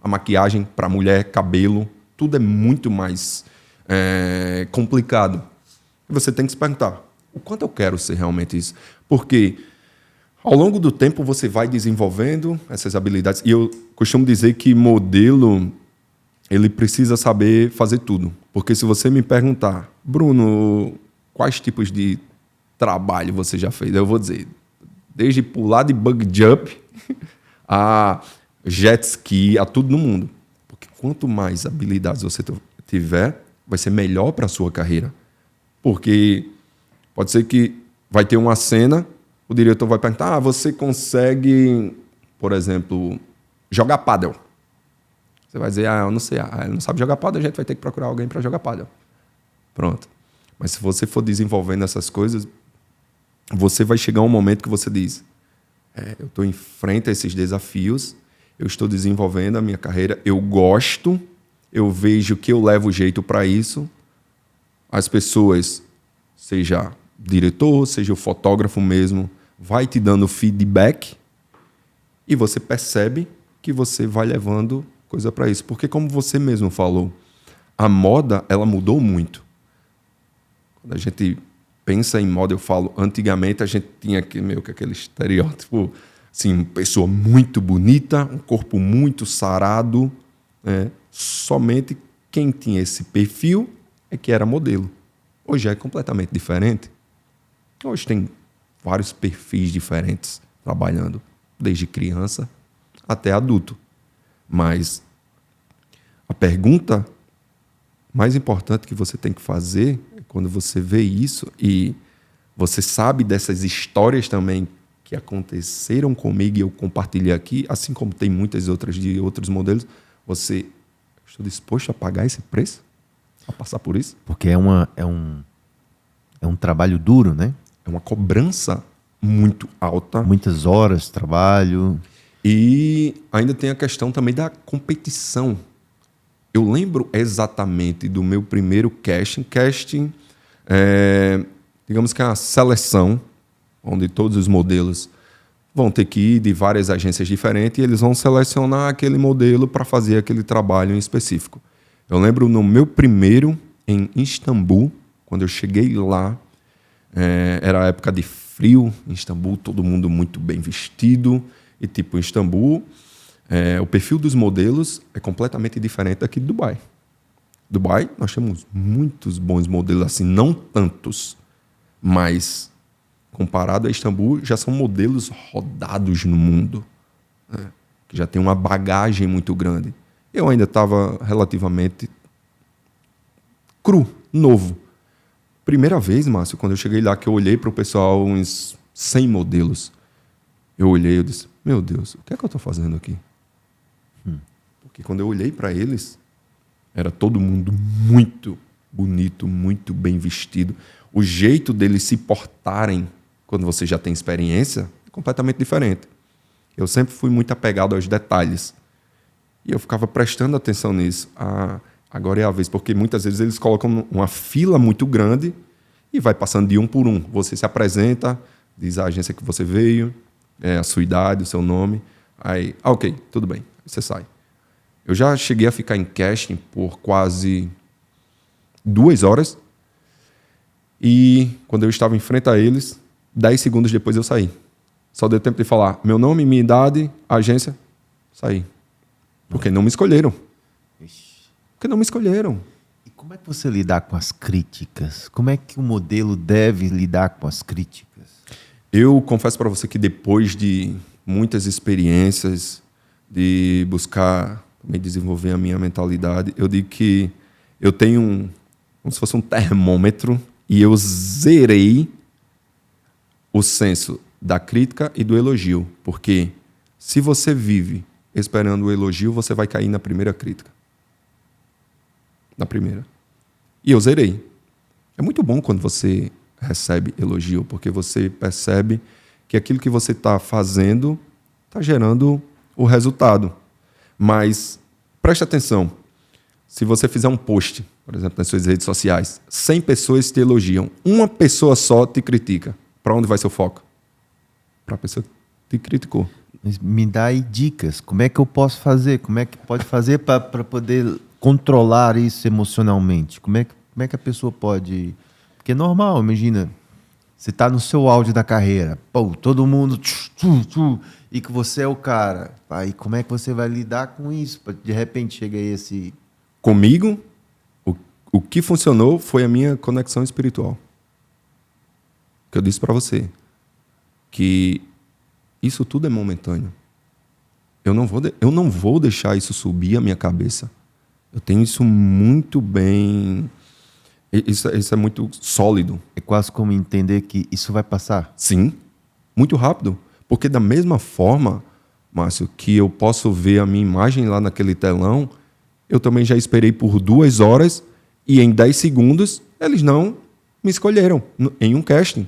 A maquiagem para mulher, cabelo, tudo é muito mais complicado. E você tem que se perguntar, o quanto eu quero ser realmente isso? Porque ao longo do tempo você vai desenvolvendo essas habilidades. E eu costumo dizer que modelo, ele precisa saber fazer tudo. Porque se você me perguntar, Bruno, quais tipos de trabalho você já fez? Eu vou dizer, desde pular de bug jump a jet ski, a tudo no mundo. Porque quanto mais habilidades você tiver, vai ser melhor para a sua carreira. Porque pode ser que vai ter uma cena, o diretor vai perguntar, você consegue, por exemplo, jogar pádel? Você vai dizer, eu não sei. Ele não sabe jogar pádel, a gente vai ter que procurar alguém para jogar pádel. Pronto. Mas se você for desenvolvendo essas coisas, você vai chegar um momento que você diz, eu estou em frente a esses desafios, eu estou desenvolvendo a minha carreira, eu gosto, eu vejo que eu levo jeito para isso. As pessoas, seja diretor, seja o fotógrafo mesmo, vai te dando feedback e você percebe que você vai levando coisa para isso. Porque como você mesmo falou, a moda, ela mudou muito. Quando a gente pensa em moda, eu falo, antigamente a gente tinha meio que aquele estereótipo, assim, pessoa muito bonita, um corpo muito sarado, né? Somente quem tinha esse perfil é que era modelo. Hoje é completamente diferente. Hoje tem vários perfis diferentes trabalhando, desde criança até adulto. Mas a pergunta mais importante que você tem que fazer é quando você vê isso e você sabe dessas histórias também que aconteceram comigo e eu compartilhei aqui, assim como tem muitas outras de outros modelos, você está disposto a pagar esse preço? A passar por isso? Porque é um trabalho duro, né? É uma cobrança muito alta. Muitas horas de trabalho. E ainda tem a questão também da competição. Eu lembro exatamente do meu primeiro casting. Casting, digamos que é uma seleção, onde todos os modelos vão ter que ir de várias agências diferentes e eles vão selecionar aquele modelo para fazer aquele trabalho em específico. Eu lembro no meu primeiro, em Istambul, quando eu cheguei lá, era a época de frio em Istambul, todo mundo muito bem vestido. E tipo, em Istambul, o perfil dos modelos é completamente diferente daqui de Dubai. Dubai, nós temos muitos bons modelos, assim, não tantos, mas comparado a Istambul, já são modelos rodados no mundo, né? Que já tem uma bagagem muito grande. Eu ainda estava relativamente cru, novo. Primeira vez, Márcio, quando eu cheguei lá, que eu olhei para o pessoal, uns 100 modelos, eu olhei e disse, meu Deus, o que é que eu estou fazendo aqui? Porque quando eu olhei para eles, era todo mundo muito bonito, muito bem vestido. O jeito deles se portarem, quando você já tem experiência, é completamente diferente. Eu sempre fui muito apegado aos detalhes. E eu ficava prestando atenção nisso. Agora é a vez, porque muitas vezes eles colocam uma fila muito grande e vai passando de um por um. Você se apresenta, diz a agência que você veio, a sua idade, o seu nome. Aí, ok, tudo bem, você sai. Eu já cheguei a ficar em casting por quase 2 horas e quando eu estava em frente a eles, 10 segundos depois eu saí. Só deu tempo de falar meu nome, minha idade, agência, saí. Porque não me escolheram. Porque não me escolheram. E como é que você lidar com as críticas? Como é que o modelo deve lidar com as críticas? Eu confesso para você que depois de muitas experiências, de buscar me desenvolver a minha mentalidade, eu digo que eu tenho como se fosse um termômetro e eu zerei o senso da crítica e do elogio. Porque se você vive esperando o elogio, você vai cair na primeira crítica. Na primeira. E eu zerei. É muito bom quando você recebe elogio, porque você percebe que aquilo que você está fazendo está gerando o resultado. Mas preste atenção. Se você fizer um post, por exemplo, nas suas redes sociais, 100 pessoas te elogiam, uma pessoa só te critica. Para onde vai seu foco? Para a pessoa que te criticou. Me dá aí dicas. Como é que eu posso fazer? Como é que pode fazer para poder controlar isso emocionalmente? Como é que a pessoa pode... Porque é normal, imagina, você está no seu auge da carreira, pô, todo mundo... e que você é o cara. Aí como é que você vai lidar com isso? De repente chega aí esse... Comigo, o que funcionou foi a minha conexão espiritual. Que eu disse para você. Que isso tudo é momentâneo. Eu não vou deixar isso subir a minha cabeça. Eu tenho isso muito bem Isso é muito sólido. É quase como entender que isso vai passar. Sim, muito rápido. Porque da mesma forma, Márcio, que eu posso ver a minha imagem lá naquele telão, eu também já esperei por 2 horas e em 10 segundos eles não me escolheram em um casting.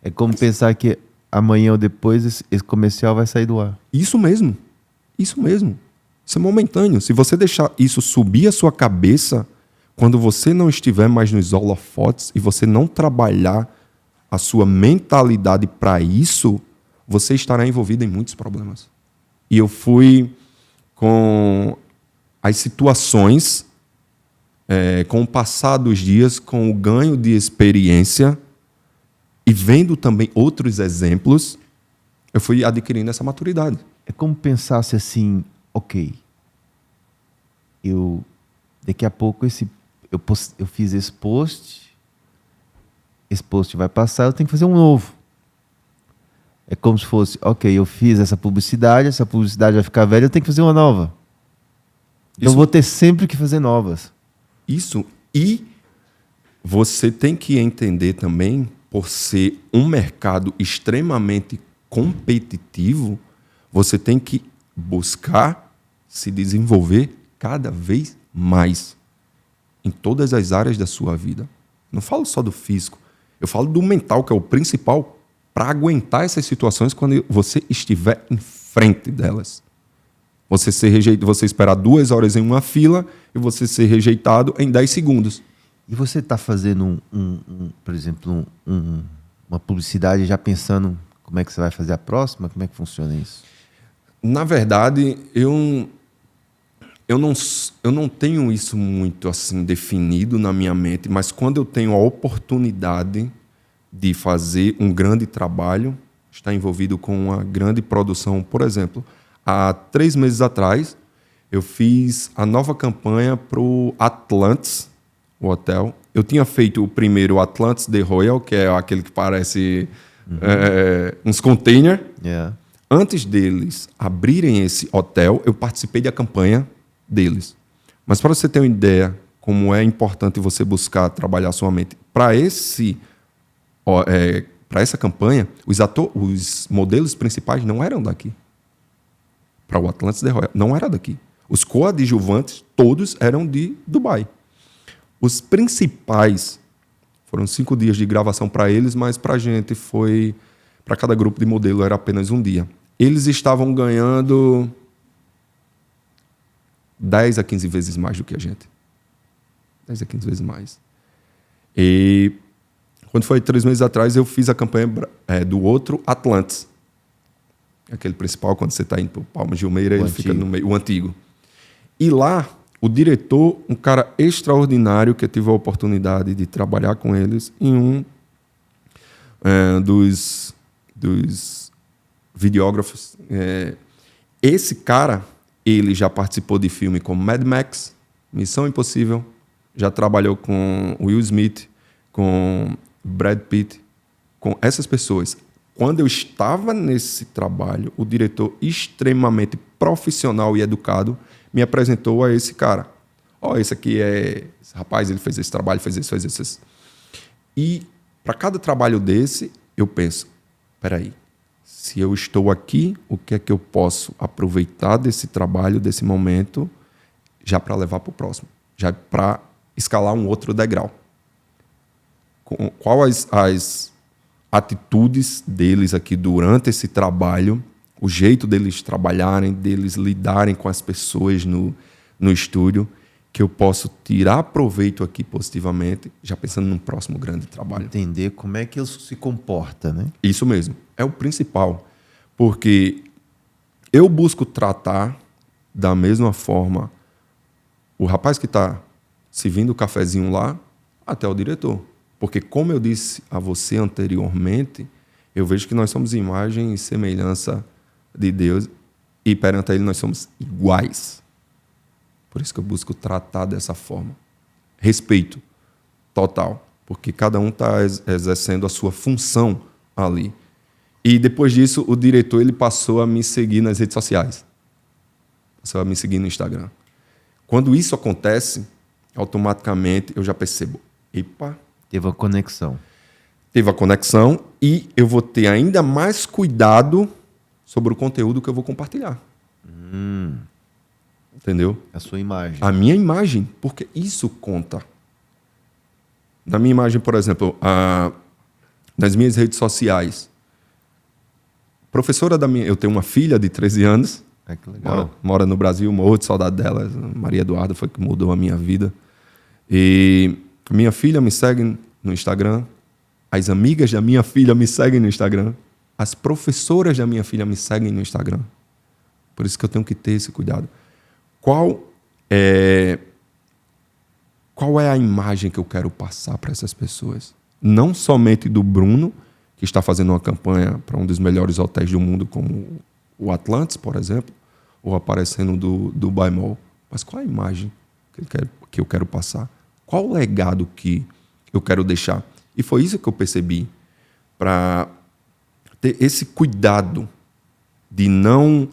É como pensar que amanhã ou depois esse comercial vai sair do ar. Isso mesmo. Isso mesmo. Isso é momentâneo. Se você deixar isso subir a sua cabeça, quando você não estiver mais nos holofotes e você não trabalhar a sua mentalidade para isso, você estará envolvido em muitos problemas. E eu fui com as situações, com o passar dos dias, com o ganho de experiência e vendo também outros exemplos, eu fui adquirindo essa maturidade. É como pensasse assim, ok, daqui a pouco eu fiz esse post vai passar, eu tenho que fazer um novo. É como se fosse, ok, eu fiz essa publicidade vai ficar velha, eu tenho que fazer uma nova. Então eu vou ter sempre que fazer novas. Isso. E você tem que entender também, por ser um mercado extremamente competitivo, você tem que buscar se desenvolver cada vez mais em todas as áreas da sua vida. Não falo só do físico, eu falo do mental, que é o principal, para aguentar essas situações quando você estiver em frente delas. Você ser rejeitado, você esperar 2 horas em uma fila e você ser rejeitado em 10 segundos. E você está fazendo, por exemplo, uma publicidade já pensando como é que você vai fazer a próxima? Como é que funciona isso? Na verdade, eu não tenho isso muito assim definido na minha mente, mas quando eu tenho a oportunidade de fazer um grande trabalho, estar envolvido com uma grande produção, por exemplo, há 3 meses atrás, eu fiz a nova campanha para o Atlantis, o hotel. Eu tinha feito o primeiro Atlantis The Royal, que é aquele que parece uns containers. Yeah. Antes deles abrirem esse hotel, eu participei da campanha deles. Mas para você ter uma ideia como é importante você buscar trabalhar sua mente, para essa campanha, os modelos principais não eram daqui. Para o Atlantis The Royal, não era daqui. Os coadjuvantes, todos eram de Dubai. Os principais, foram 5 dias de gravação para eles, mas para a gente foi... Para cada grupo de modelo era apenas 1 dia. Eles estavam ganhando 10 a 15 vezes mais do que a gente. 10 a 15 vezes mais. E quando foi 3 meses atrás, eu fiz a campanha do outro Atlantis. Aquele principal, quando você está indo para o Palma Gilmeira, ele fica no meio, o antigo. E lá, o diretor, um cara extraordinário, que eu tive a oportunidade de trabalhar com eles, em um dos videógrafos. Esse cara, ele já participou de filme como Mad Max, Missão Impossível, já trabalhou com Will Smith, com Brad Pitt, com essas pessoas. Quando eu estava nesse trabalho, o diretor, extremamente profissional e educado, me apresentou a esse cara. Esse aqui esse rapaz, ele fez esse trabalho, fez isso. E para cada trabalho desse, eu penso, peraí, se eu estou aqui, o que é que eu posso aproveitar desse trabalho, desse momento, já para levar para o próximo, já para escalar um outro degrau? Qual as atitudes deles aqui durante esse trabalho, o jeito deles trabalharem, deles lidarem com as pessoas no estúdio, que eu posso tirar proveito aqui positivamente, já pensando num próximo grande trabalho. Entender como é que ele se comporta, né? Isso mesmo, é o principal. Porque eu busco tratar da mesma forma o rapaz que está servindo o cafezinho lá, até o diretor. Porque, como eu disse a você anteriormente, eu vejo que nós somos imagem e semelhança de Deus e perante Ele nós somos iguais. Por isso que eu busco tratar dessa forma. Respeito total, porque cada um está exercendo a sua função ali. E depois disso, o diretor ele passou a me seguir nas redes sociais. Passou a me seguir no Instagram. Quando isso acontece, automaticamente eu já percebo. epa, Teve a conexão. teve a conexão e eu vou ter ainda mais cuidado sobre o conteúdo que eu vou compartilhar. Entendeu? A sua imagem. A minha imagem, porque isso conta. Na minha imagem, por exemplo, nas minhas redes sociais, professora eu tenho uma filha de 13 anos, Que legal. mora no Brasil, morro de saudade dela, Maria Eduarda foi que mudou a minha vida. E minha filha me segue no Instagram, as amigas da minha filha me seguem no Instagram, as professoras da minha filha me seguem no Instagram. Por isso que eu tenho que ter esse cuidado. Qual é a imagem que eu quero passar para essas pessoas? Não somente do Bruno, que está fazendo uma campanha para um dos melhores hotéis do mundo, como o Atlantis, por exemplo, ou aparecendo do Dubai Mall. Mas qual a imagem que eu quero passar? Qual o legado que eu quero deixar? E foi isso que eu percebi, para ter esse cuidado de não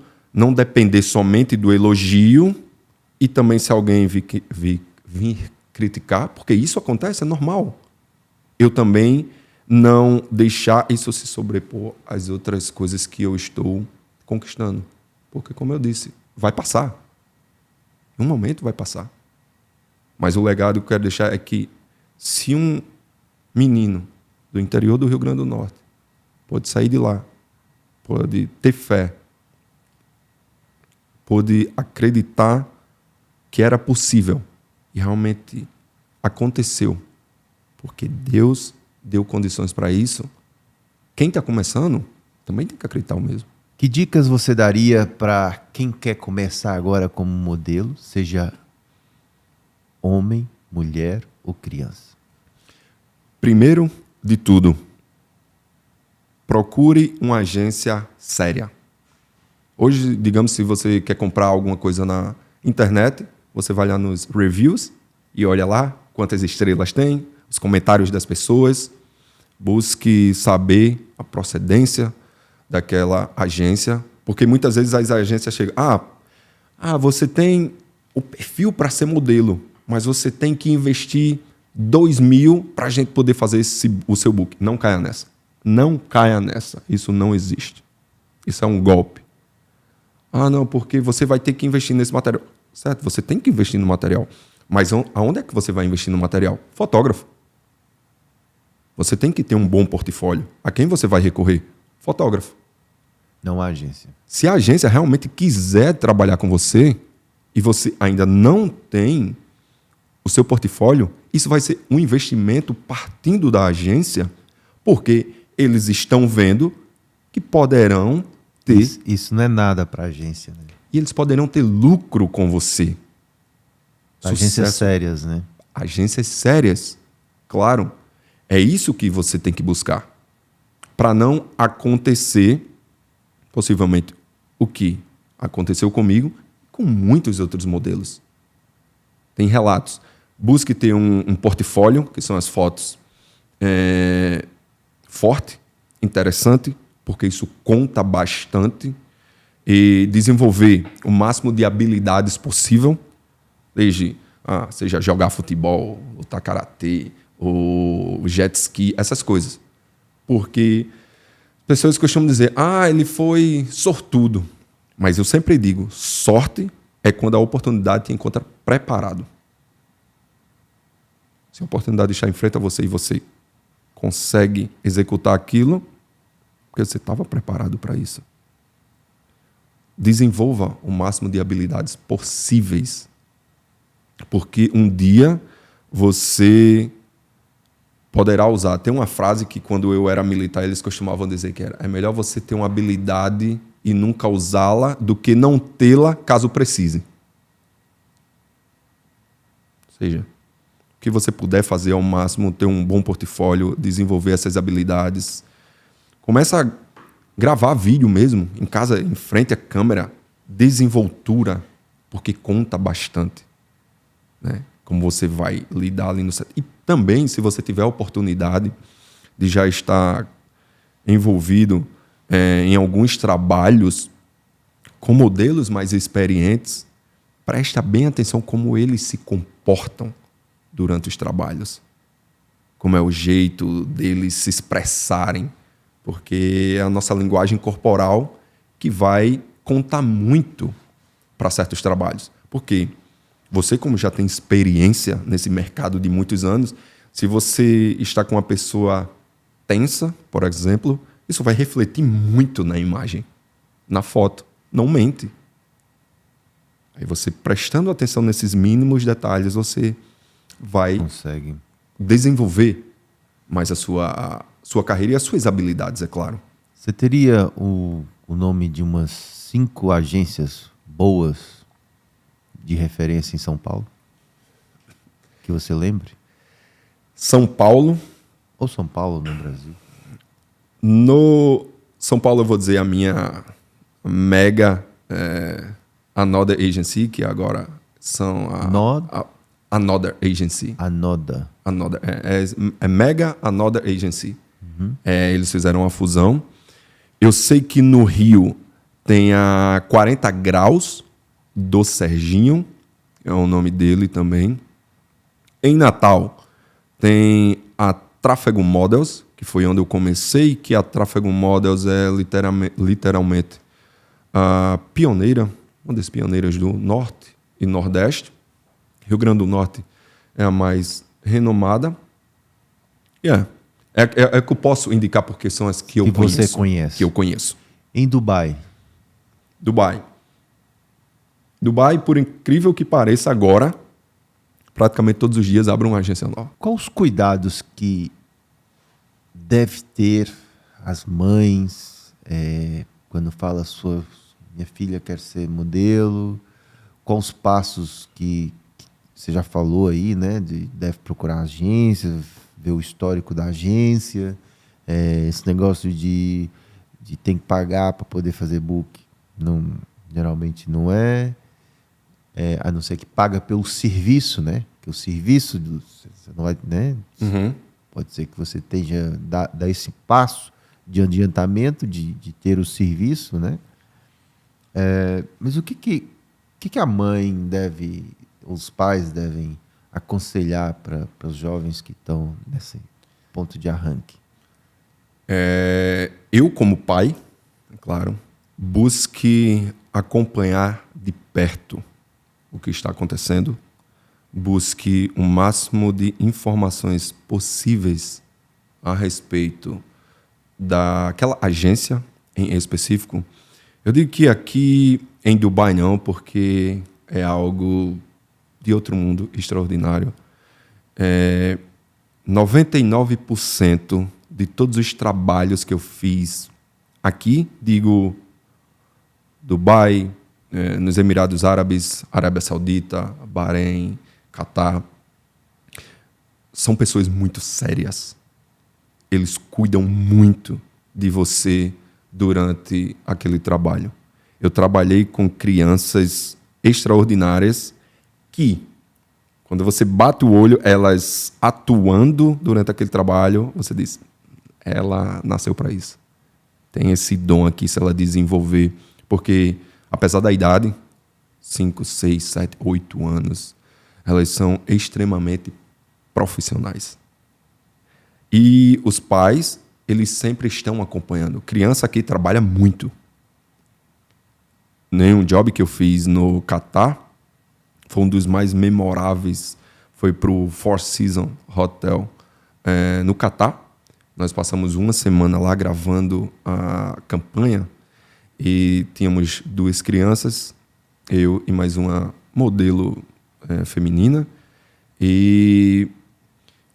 depender somente do elogio e também se alguém vir criticar, porque isso acontece, é normal. Eu também não deixar isso se sobrepor às outras coisas que eu estou conquistando. Porque, como eu disse, vai passar. Em um momento vai passar. Mas o legado que eu quero deixar é que se um menino do interior do Rio Grande do Norte pode sair de lá, pode ter fé, pode acreditar que era possível e realmente aconteceu, porque Deus deu condições para isso, quem está começando também tem que acreditar o mesmo. Que dicas você daria para quem quer começar agora como modelo, seja homem, mulher ou criança? Primeiro de tudo, procure uma agência séria. Hoje, digamos, se você quer comprar alguma coisa na internet, você vai lá nos reviews e olha lá quantas estrelas tem, os comentários das pessoas, busque saber a procedência daquela agência, porque muitas vezes as agências chegam, você tem o perfil para ser modelo, mas você tem que investir 2.000 para a gente poder fazer o seu book. Não caia nessa. Não caia nessa. Isso não existe. Isso é um golpe. Não, porque você vai ter que investir nesse material. Certo, você tem que investir no material. Mas aonde é que você vai investir no material? Fotógrafo. Você tem que ter um bom portfólio. A quem você vai recorrer? Fotógrafo. Não a agência. Se a agência realmente quiser trabalhar com você e você ainda não tem o seu portfólio, isso vai ser um investimento partindo da agência, porque eles estão vendo que poderão ter... Isso não é nada para a agência, né? E eles poderão ter lucro com você. Agências sérias, né? Agências sérias, claro. É isso que você tem que buscar. Para não acontecer, possivelmente, o que aconteceu comigo e com muitos outros modelos. Tem relatos. Busque ter um portfólio, que são as fotos, forte, interessante, porque isso conta bastante, e desenvolver o máximo de habilidades possível, desde seja jogar futebol, lutar karatê, ou jet ski, essas coisas. Porque pessoas costumam dizer, ele foi sortudo. Mas eu sempre digo, sorte é quando a oportunidade te encontra preparado. Se a oportunidade está em frente a você e você consegue executar aquilo, porque você estava preparado para isso. Desenvolva o máximo de habilidades possíveis, porque um dia você poderá usar. Tem uma frase que, quando eu era militar, eles costumavam dizer que é melhor você ter uma habilidade e nunca usá-la do que não tê-la caso precise. Ou seja, o que você puder fazer ao máximo, ter um bom portfólio, desenvolver essas habilidades. Começa a gravar vídeo mesmo, em casa, em frente à câmera, desenvoltura, porque conta bastante, né? Como você vai lidar ali no set. E também, se você tiver a oportunidade de já estar envolvido em alguns trabalhos com modelos mais experientes, presta bem atenção como eles se comportam durante os trabalhos. como é o jeito deles se expressarem, porque é a nossa linguagem corporal que vai contar muito para certos trabalhos. Porque você, como já tem experiência nesse mercado de muitos anos, se você está com uma pessoa tensa, por exemplo, isso vai refletir muito na imagem, na foto. Não mente. Aí você, prestando atenção nesses mínimos detalhes, você vai Consegue desenvolver mais a sua carreira e as suas habilidades, é claro. Você teria o nome de umas 5 agências boas de referência em São Paulo? Que você lembre? São Paulo. Ou São Paulo no Brasil? No São Paulo, eu vou dizer a minha mega Another Agency, que agora são Another Agency. Anoda. É Mega Another Agency. Eles fizeram uma fusão. Eu sei que no Rio tem a 40 Graus do Serginho, é o nome dele também. Em Natal tem a Tráfego Models, que foi onde eu comecei, que a Tráfego Models é literalmente a pioneira, uma das pioneiras do Norte e Nordeste. Rio Grande do Norte é a mais renomada. É que eu posso indicar porque são as que eu conheço. Você conhece. Que eu conheço. Em Dubai? Dubai, por incrível que pareça, agora, praticamente todos os dias abre uma agência nova. Quais os cuidados que deve ter as mães quando fala minha filha quer ser modelo? Quais os passos que você já falou aí, né? Deve procurar agência, ver o histórico da agência, esse negócio de tem que pagar para poder fazer book, geralmente não é, a não ser que paga pelo serviço, né? Que o serviço você não vai, né? Pode ser que você esteja dar esse passo de adiantamento de ter o serviço, né? Mas o que a mãe deve, os pais devem aconselhar para os jovens que estão nesse ponto de arranque? Eu, como pai, é claro, busque acompanhar de perto o que está acontecendo, busque o máximo de informações possíveis a respeito daquela agência em específico. Eu digo que aqui em Dubai não, porque é algo de outro mundo extraordinário. 99% de todos os trabalhos que eu fiz aqui, digo Dubai, nos Emirados Árabes, Arábia Saudita, Bahrein, Catar, são pessoas muito sérias. Eles cuidam muito de você durante aquele trabalho. Eu trabalhei com crianças extraordinárias que, quando você bate o olho, elas atuando durante aquele trabalho, você diz, ela nasceu para isso. Tem esse dom aqui, se ela desenvolver. Porque, apesar da idade, 5, 6, 7, 8 anos, elas são extremamente profissionais. E os pais, eles sempre estão acompanhando. Criança aqui trabalha muito. Nenhum job que eu fiz no Catar foi um dos mais memoráveis. Foi para o Four Seasons Hotel no Catar. Nós passamos uma semana lá gravando a campanha e tínhamos 2 crianças, eu e mais uma modelo feminina. E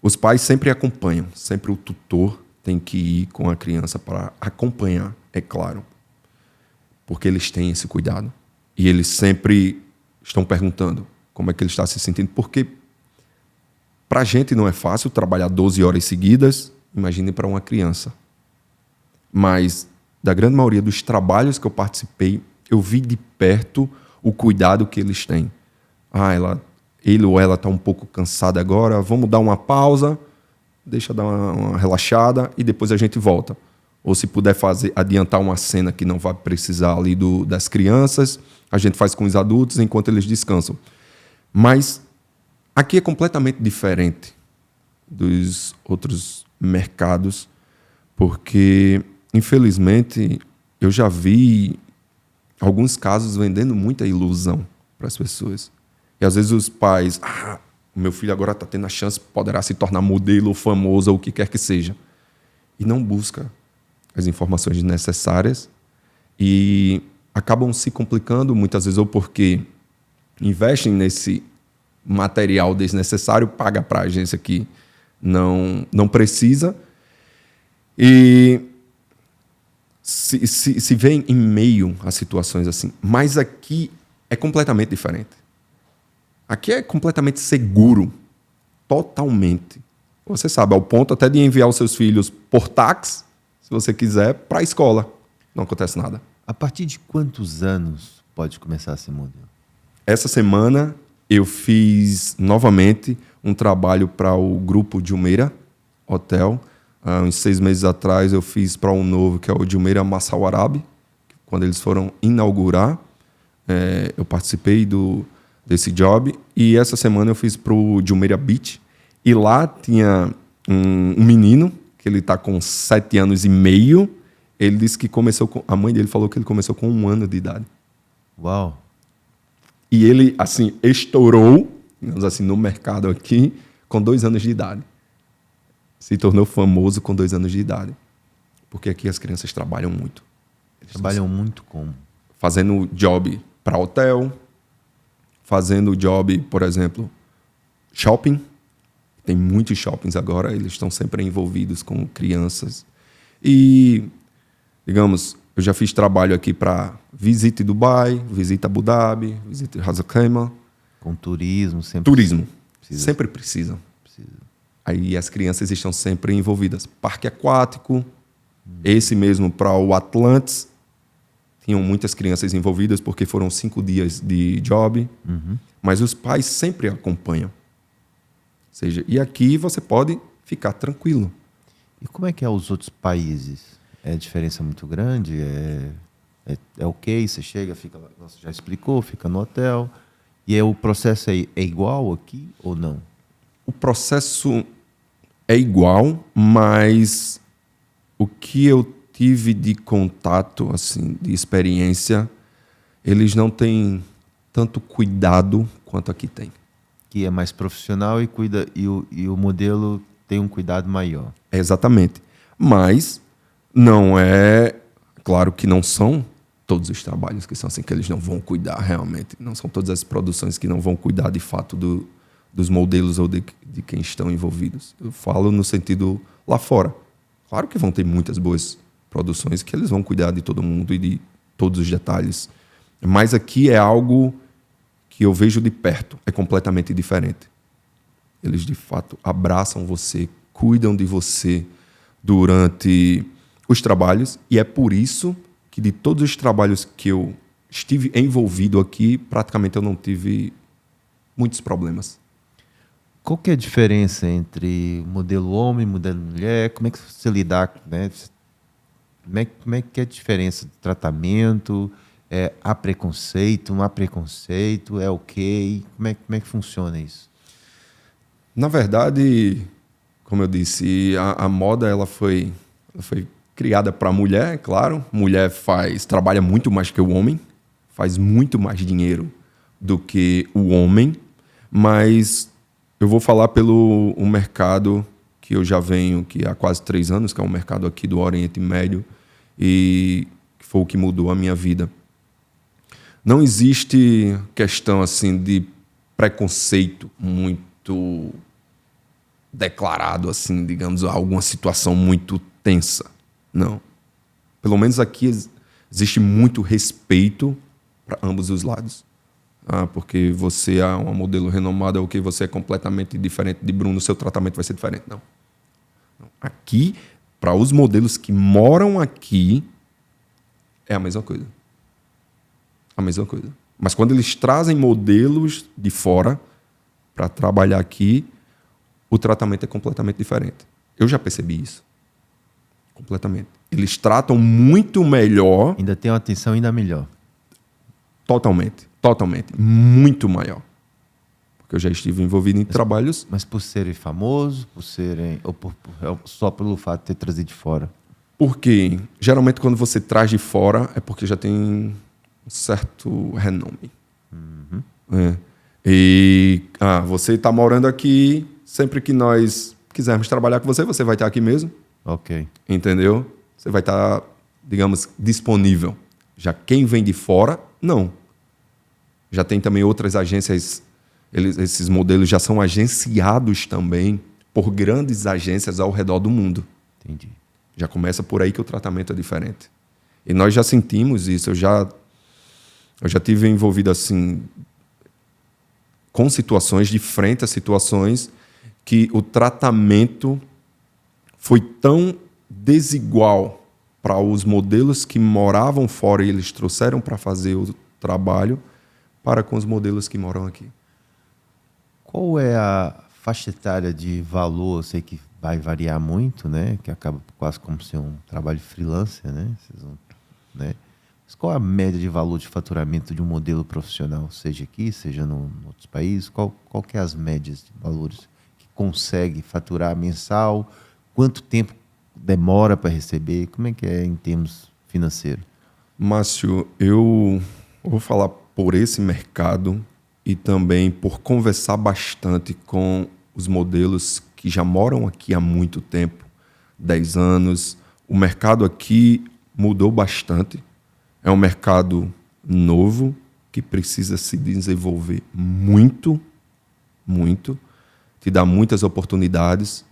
os pais sempre acompanham, sempre o tutor tem que ir com a criança para acompanhar, é claro, porque eles têm esse cuidado. E eles sempre estão perguntando como é que ele está se sentindo, porque para a gente não é fácil trabalhar 12 horas seguidas, imagine para uma criança. Mas, da grande maioria dos trabalhos que eu participei, eu vi de perto o cuidado que eles têm. Ele ou ela está um pouco cansada agora, vamos dar uma pausa, deixa dar uma relaxada e depois a gente volta. Ou se puder adiantar uma cena que não vai precisar ali das crianças, a gente faz com os adultos enquanto eles descansam. Mas aqui é completamente diferente. dos outros mercados, porque, infelizmente, eu já vi alguns casos vendendo muita ilusão para as pessoas. E às vezes os pais, o meu filho agora está tendo a chance, poderá se tornar modelo famoso ou o que quer que seja. E não busca as informações necessárias e acabam se complicando muitas vezes ou porque investem nesse material desnecessário, paga para a agência que não precisa e se vê em meio a situações assim. Mas aqui é completamente diferente. Aqui é completamente seguro, totalmente. Você sabe, ao ponto até de enviar os seus filhos por táxi, se você quiser, para a escola. Não acontece nada. A partir de quantos anos pode começar a ser modelo? Essa semana eu fiz novamente um trabalho para o grupo Jumeirah Hotel. Uns 6 meses atrás eu fiz para um novo, que é o Jumeirah Massawarab. Quando eles foram inaugurar, eu participei desse job. E essa semana eu fiz para o Jumeirah Beach. E lá tinha um menino, que ele está com 7 anos e meio. Ele disse que a mãe dele falou que ele começou com 1 ano de idade. Uau! E ele, assim, estourou, digamos assim, no mercado aqui, com 2 anos de idade. Se tornou famoso com 2 anos de idade. Porque aqui as crianças trabalham muito. Trabalham muito como? Fazendo job para hotel, fazendo job, por exemplo, shopping. Tem muitos shoppings agora, eles estão sempre envolvidos com crianças. E, digamos, eu já fiz trabalho aqui para Visit Dubai, Visit Abu Dhabi, Visit Ras Al Khaimah. Com turismo, sempre. Turismo. Precisa. Sempre precisam. Aí as crianças estão sempre envolvidas. Parque aquático, esse mesmo para o Atlantis. Tinham muitas crianças envolvidas porque foram 5 dias de job. Mas os pais sempre acompanham. Ou seja, e aqui você pode ficar tranquilo. E como é que é os outros países? É diferença muito grande? É ok? Você chega, fica lá, você já explicou, fica no hotel. E o processo é igual aqui ou não? O processo é igual, mas o que eu tive de contato, assim, de experiência, eles não têm tanto cuidado quanto aqui tem. Que é mais profissional e cuida e o modelo tem um cuidado maior. Exatamente. Mas não é... Claro que não são todos os trabalhos que são assim, que eles não vão cuidar realmente. Não são todas as produções que não vão cuidar de fato dos modelos ou de quem estão envolvidos. Eu falo no sentido lá fora. Claro que vão ter muitas boas produções que eles vão cuidar de todo mundo e de todos os detalhes. Mas aqui é algo que eu vejo de perto. É completamente diferente. Eles, de fato, abraçam você, cuidam de você durante os trabalhos. E é por isso que de todos os trabalhos que eu estive envolvido aqui, praticamente eu não tive muitos problemas. Qual que é a diferença entre modelo homem e modelo mulher? Como é que você lidar, né? Como é que é a diferença de tratamento? Há preconceito, não há preconceito? É ok? Como é que funciona isso? Na verdade, como eu disse, a moda ela foi criada para a mulher, claro. Mulher trabalha muito mais que o homem, faz muito mais dinheiro do que o homem, mas eu vou falar pelo um mercado que eu já venho que há quase 3 anos, que é um mercado aqui do Oriente Médio, e que foi o que mudou a minha vida. Não existe questão assim de preconceito muito declarado, assim, digamos, alguma situação muito tensa. Não. Pelo menos aqui existe muito respeito para ambos os lados. Porque você é uma modelo renomada ou que você é completamente diferente de Bruno, seu tratamento vai ser diferente. Não. Aqui, para os modelos que moram aqui, é a mesma coisa. A mesma coisa. Mas quando eles trazem modelos de fora para trabalhar aqui, o tratamento é completamente diferente. Eu já percebi isso. Completamente. Eles tratam muito melhor. Ainda tem uma atenção ainda melhor. Totalmente. Muito maior. porque eu já estive envolvido em trabalhos. Mas por serem famosos, por serem... Ou só pelo fato de ter trazido de fora? Porque geralmente quando você traz de fora é porque já tem um certo renome. É. E você está morando aqui, sempre que nós quisermos trabalhar com você, você vai estar aqui mesmo. Ok. Entendeu? Você vai estar, digamos, disponível. Já quem vem de fora, não. Já tem também outras agências, esses modelos já são agenciados também por grandes agências ao redor do mundo. Entendi. Já começa por aí que o tratamento é diferente. E nós já sentimos isso. Eu já tive envolvido assim com situações, de frente a situações que o tratamento foi tão desigual para os modelos que moravam fora e eles trouxeram para fazer o trabalho para com os modelos que moram aqui. Qual é a faixa etária de valor? Eu sei que vai variar muito, né? Que acaba quase como ser um trabalho freelancer, né? Né? Mas qual é a média de valor de faturamento de um modelo profissional? Seja aqui, seja em outros países? Qual que é as médias de valores que consegue faturar mensal? Quanto tempo demora para receber? Como é que é em termos financeiros? Márcio, eu vou falar por esse mercado e também por conversar bastante com os modelos que já moram aqui há muito tempo, 10 anos. O mercado aqui mudou bastante. É um mercado novo que precisa se desenvolver muito, muito. Te dá muitas oportunidades,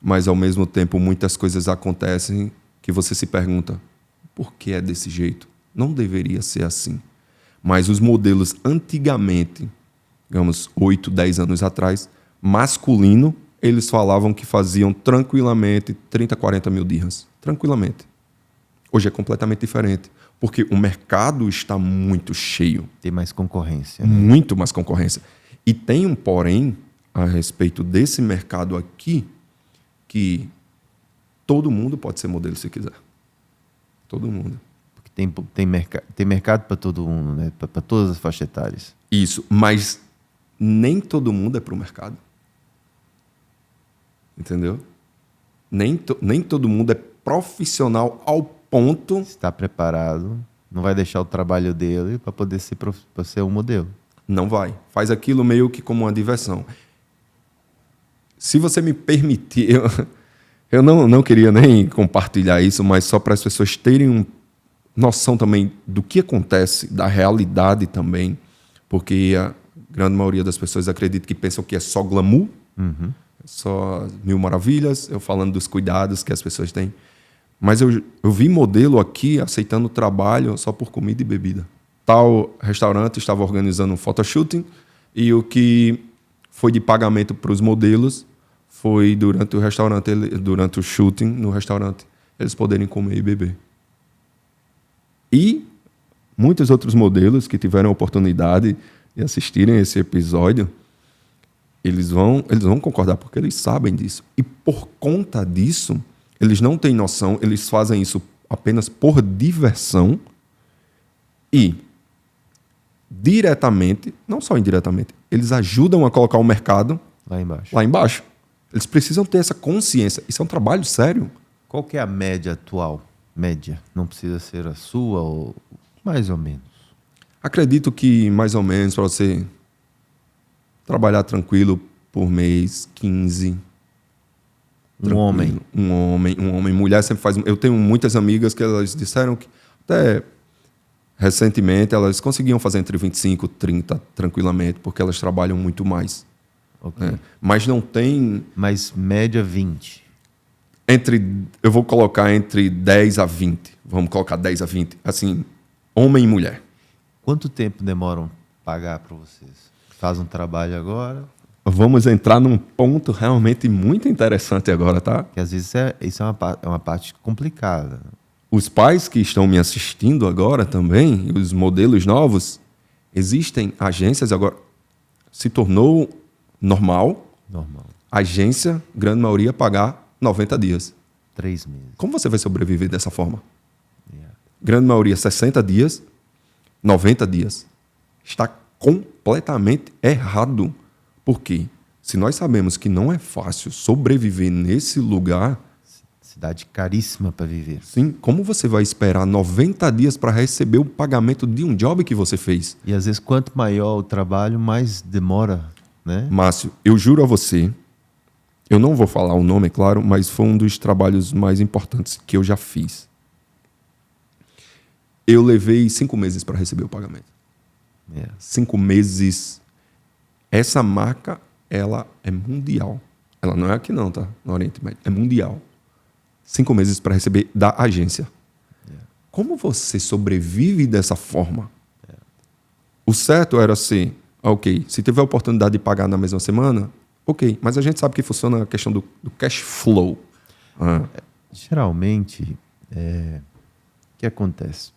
mas ao mesmo tempo muitas coisas acontecem que você se pergunta, por que é desse jeito? Não deveria ser assim. Mas os modelos antigamente, digamos 8, 10 anos atrás, masculino, eles falavam que faziam tranquilamente 30, 40 mil dirhams. Tranquilamente. Hoje é completamente diferente, porque o mercado está muito cheio. Tem mais concorrência. Né? Muito mais concorrência. E tem um porém a respeito desse mercado aqui, que todo mundo pode ser modelo se quiser. Todo mundo. Porque tem mercado para todo mundo, né? Para todas as faixas etárias. Isso, mas nem todo mundo é para o mercado. Entendeu? Nem todo mundo é profissional ao ponto... Está preparado, não vai deixar o trabalho dele para poder ser um modelo. Não vai. Faz aquilo meio que como uma diversão. Se você me permitir, eu não queria nem compartilhar isso, mas só para as pessoas terem noção também do que acontece, da realidade também, porque a grande maioria das pessoas acredita que pensam que é só glamour, só mil maravilhas, eu falando dos cuidados que as pessoas têm. Mas eu vi modelo aqui aceitando trabalho só por comida e bebida. Tal restaurante estava organizando um photoshooting e o que foi de pagamento para os modelos foi durante o shooting no restaurante, eles poderem comer e beber. E muitos outros modelos que tiveram a oportunidade de assistirem esse episódio, eles vão concordar porque eles sabem disso. E por conta disso, eles não têm noção, eles fazem isso apenas por diversão e diretamente, não só indiretamente, eles ajudam a colocar o mercado lá embaixo. Eles precisam ter essa consciência. Isso é um trabalho sério. Qual que é a média atual? Média. Não precisa ser a sua ou mais ou menos. Acredito que mais ou menos para você trabalhar tranquilo por mês, 15. Um homem. Mulher sempre faz... Eu tenho muitas amigas que elas disseram que até recentemente elas conseguiam fazer entre 25 e 30 tranquilamente, porque elas trabalham muito mais. Okay. É. Mas não tem... Mas média 20. Eu vou colocar entre 10 a 20. Vamos colocar 10 a 20. Assim, homem e mulher. Quanto tempo demoram pagar para vocês? Faz um trabalho agora? Vamos entrar num ponto realmente muito interessante agora, tá? Que às vezes isso é uma parte complicada. Os pais que estão me assistindo agora também, os modelos novos, existem agências agora. Se tornou normal. A agência, grande maioria, pagar 90 dias. 3 meses. Como você vai sobreviver dessa forma? Grande maioria, 60 dias, 90 dias. Está completamente errado. Por quê? Se nós sabemos que não é fácil sobreviver nesse lugar, Cidade caríssima para viver. sim, como você vai esperar 90 dias para receber o pagamento de um job que você fez? E às vezes, quanto maior o trabalho, mais demora, né? Márcio, eu juro a você, eu não vou falar o nome, é claro, mas foi um dos trabalhos mais importantes que eu já fiz. Eu levei 5 meses para receber o pagamento. 5 meses. Essa marca, ela é mundial. Ela não é aqui não, tá? No Oriente Médio. É mundial. 5 meses para receber da agência. Como você sobrevive dessa forma? O certo era assim, ok, se tiver a oportunidade de pagar na mesma semana, ok. Mas a gente sabe que funciona a questão do cash flow. Geralmente, o que acontece?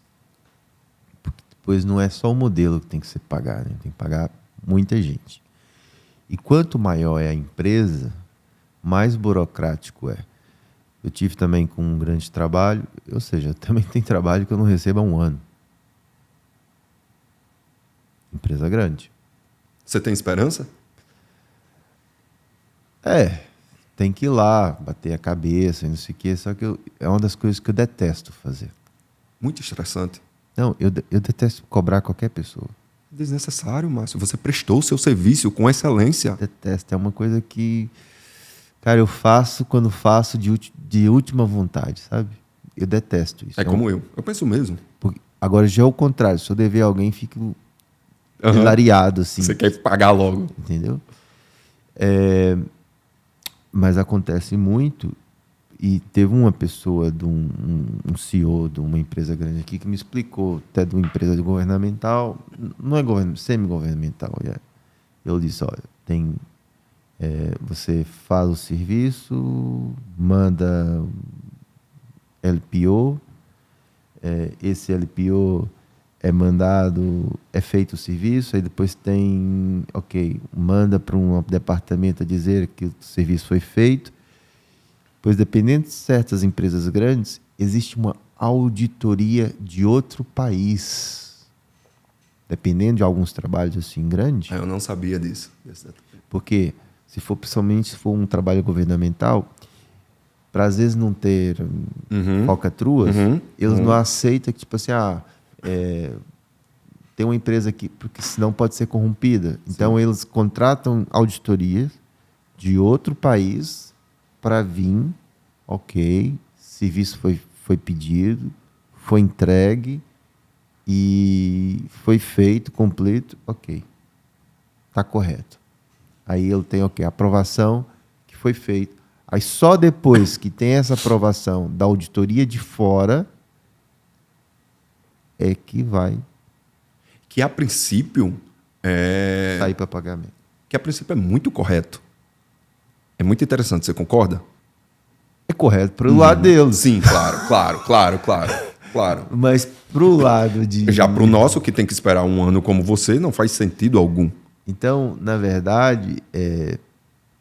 Porque depois não é só o modelo que tem que ser pagar, né? Tem que pagar muita gente. E quanto maior é a empresa, mais burocrático é. Eu tive também com um grande trabalho, ou seja, também tem trabalho que eu não recebo há um ano. Empresa grande. Você tem esperança? Tem que ir lá, bater a cabeça e não sei o quê, só que é uma das coisas que eu detesto fazer. Muito estressante. Não, eu detesto cobrar qualquer pessoa. Desnecessário, Márcio. Você prestou o seu serviço com excelência. Detesto, é uma coisa que, cara, eu faço quando faço de última vontade, sabe? Eu detesto isso. É como eu. Eu penso mesmo. Agora já é o contrário, se eu dever a alguém, fico hilariado, assim. Você quer pagar logo. Entendeu? Mas acontece muito, e teve uma pessoa, um CEO de uma empresa grande aqui, que me explicou, até de uma empresa governamental, não é semi-governamental, ele disse, olha, você faz o serviço, manda LPO, esse LPO é mandado, é feito o serviço, aí depois manda para um departamento a dizer que o serviço foi feito. Pois, dependendo de certas empresas grandes, existe uma auditoria de outro país. Dependendo de alguns trabalhos assim grandes. Eu não sabia disso. Porque, principalmente se for um trabalho governamental, para às vezes não ter falcatruas, eles não aceitam que, tipo assim, tem uma empresa aqui, porque senão pode ser corrompida. Então, eles contratam auditorias de outro país para vir, serviço foi pedido, foi entregue e foi feito, completo, está correto. Aí ele tem, aprovação que foi feito. Aí só depois que tem essa aprovação da auditoria de fora é que vai... Que a princípio sair para pagamento. Que a princípio é muito correto. É muito interessante, você concorda? É correto para o lado deles. Sim, claro. Mas para o lado de... Já para o nosso, que tem que esperar um ano como você, não faz sentido algum. Então, na verdade,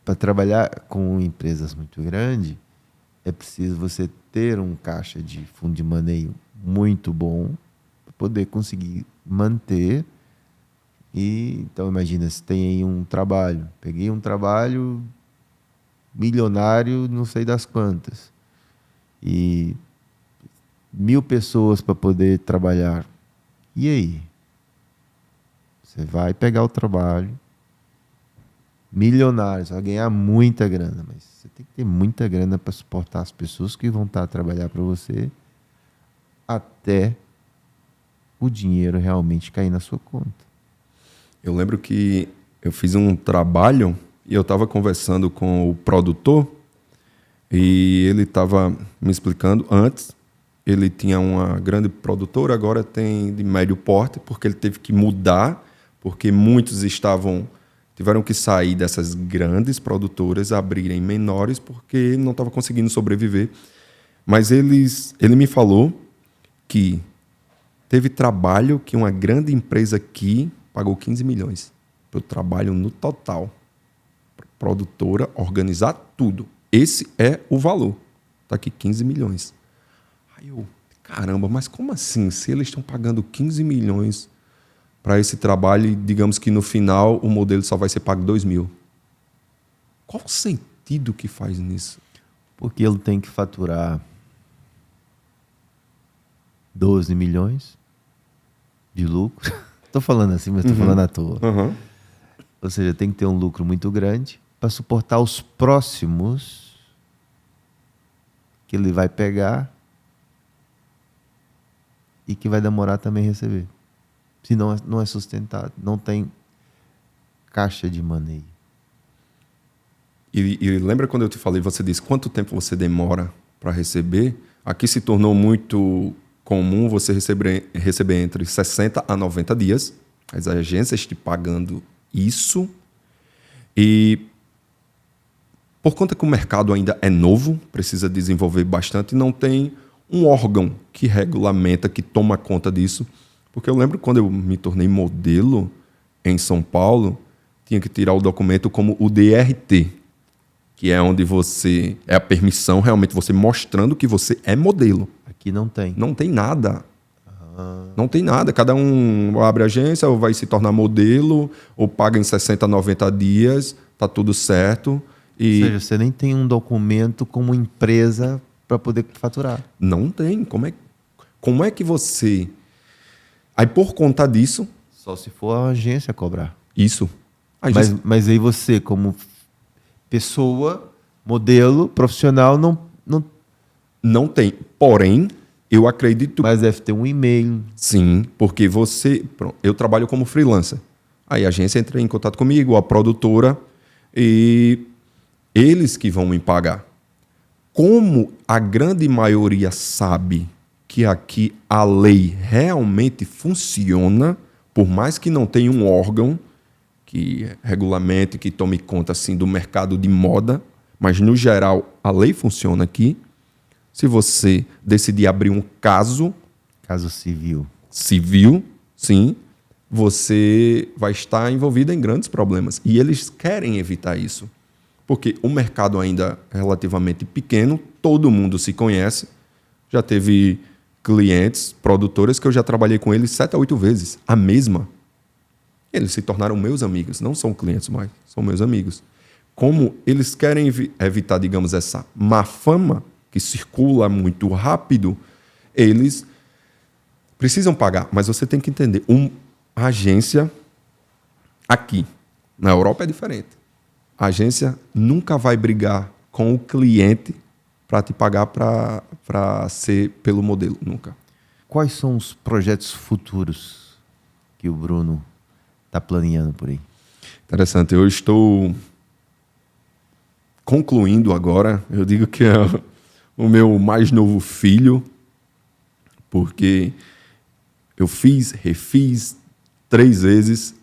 para trabalhar com empresas muito grandes, é preciso você ter um caixa de fundo de maneio muito bom para poder conseguir manter. Então, imagina, se tem aí um trabalho. Peguei um trabalho milionário, não sei das quantas. E 1.000 pessoas para poder trabalhar. E aí? Você vai pegar o trabalho milionário, você vai ganhar muita grana, mas você tem que ter muita grana para suportar as pessoas que vão estar a trabalhar para você até o dinheiro realmente cair na sua conta. Eu lembro que eu fiz um trabalho e eu estava conversando com o produtor e ele estava me explicando antes. Ele tinha uma grande produtora, agora tem de médio porte, porque ele teve que mudar, porque muitos tiveram que sair dessas grandes produtoras, abrirem menores, porque não estava conseguindo sobreviver. Mas ele me falou que teve trabalho que uma grande empresa aqui pagou 15 milhões para o trabalho no total. Produtora, organizar tudo. Esse é o valor. Está aqui 15 milhões. Aí eu, caramba, mas como assim? Se eles estão pagando 15 milhões para esse trabalho e digamos que no final o modelo só vai ser pago 2.000. Qual o sentido que faz nisso? Porque ele tem que faturar 12 milhões de lucro. Estou falando assim, mas estou falando à toa. Uhum. Ou seja, tem que ter um lucro muito grande para suportar os próximos que ele vai pegar e que vai demorar também a receber. Senão não é sustentado. Não tem caixa de maneio. E lembra quando eu te falei, você disse quanto tempo você demora para receber? Aqui se tornou muito comum você receber entre 60 a 90 dias. As agências te pagando isso. E por conta que o mercado ainda é novo, precisa desenvolver bastante, não tem um órgão que regulamenta, que toma conta disso. Porque eu lembro quando eu me tornei modelo em São Paulo, tinha que tirar o documento como o DRT, que é onde você... é a permissão, realmente, você mostrando que você é modelo. Aqui não tem. Não tem nada. Não tem nada. Cada um abre a agência, ou vai se tornar modelo, ou paga em 60, 90 dias, tá tudo certo. E Ou seja, você nem tem um documento como empresa para poder faturar. não tem. Como é que você... Aí, por conta disso... Só se for a agência cobrar. Isso. A agência- Mas aí você, como pessoa, modelo, profissional, não Não tem. Porém, eu acredito... mas deve ter um e-mail. Sim, porque você... pronto, eu trabalho como freelancer. Aí a agência entra em contato comigo, a produtora, e eles que vão me pagar. Como a grande maioria sabe que aqui a lei realmente funciona, por mais que não tenha um órgão que regulamente, que tome conta assim, do mercado de moda, mas no geral a lei funciona aqui. Se você decidir abrir um caso Caso civil. civil, sim, você vai estar envolvido em grandes problemas. E eles querem evitar isso. Porque o mercado ainda é relativamente pequeno, todo mundo se conhece. Já teve clientes, produtores, que eu já trabalhei com eles 7 a 8 vezes, a mesma. Eles se tornaram meus amigos, não são clientes mais, são meus amigos. Como eles querem evitar, digamos, essa má fama que circula muito rápido, eles precisam pagar. Mas você tem que entender, a agência aqui, na Europa é diferente. A agência nunca vai brigar com o cliente para te pagar para ser pelo modelo, nunca. Quais são os projetos futuros que o Bruno está planeando por aí? Interessante, eu estou concluindo agora, eu digo que é o meu mais novo filho, porque eu refiz 3 vezes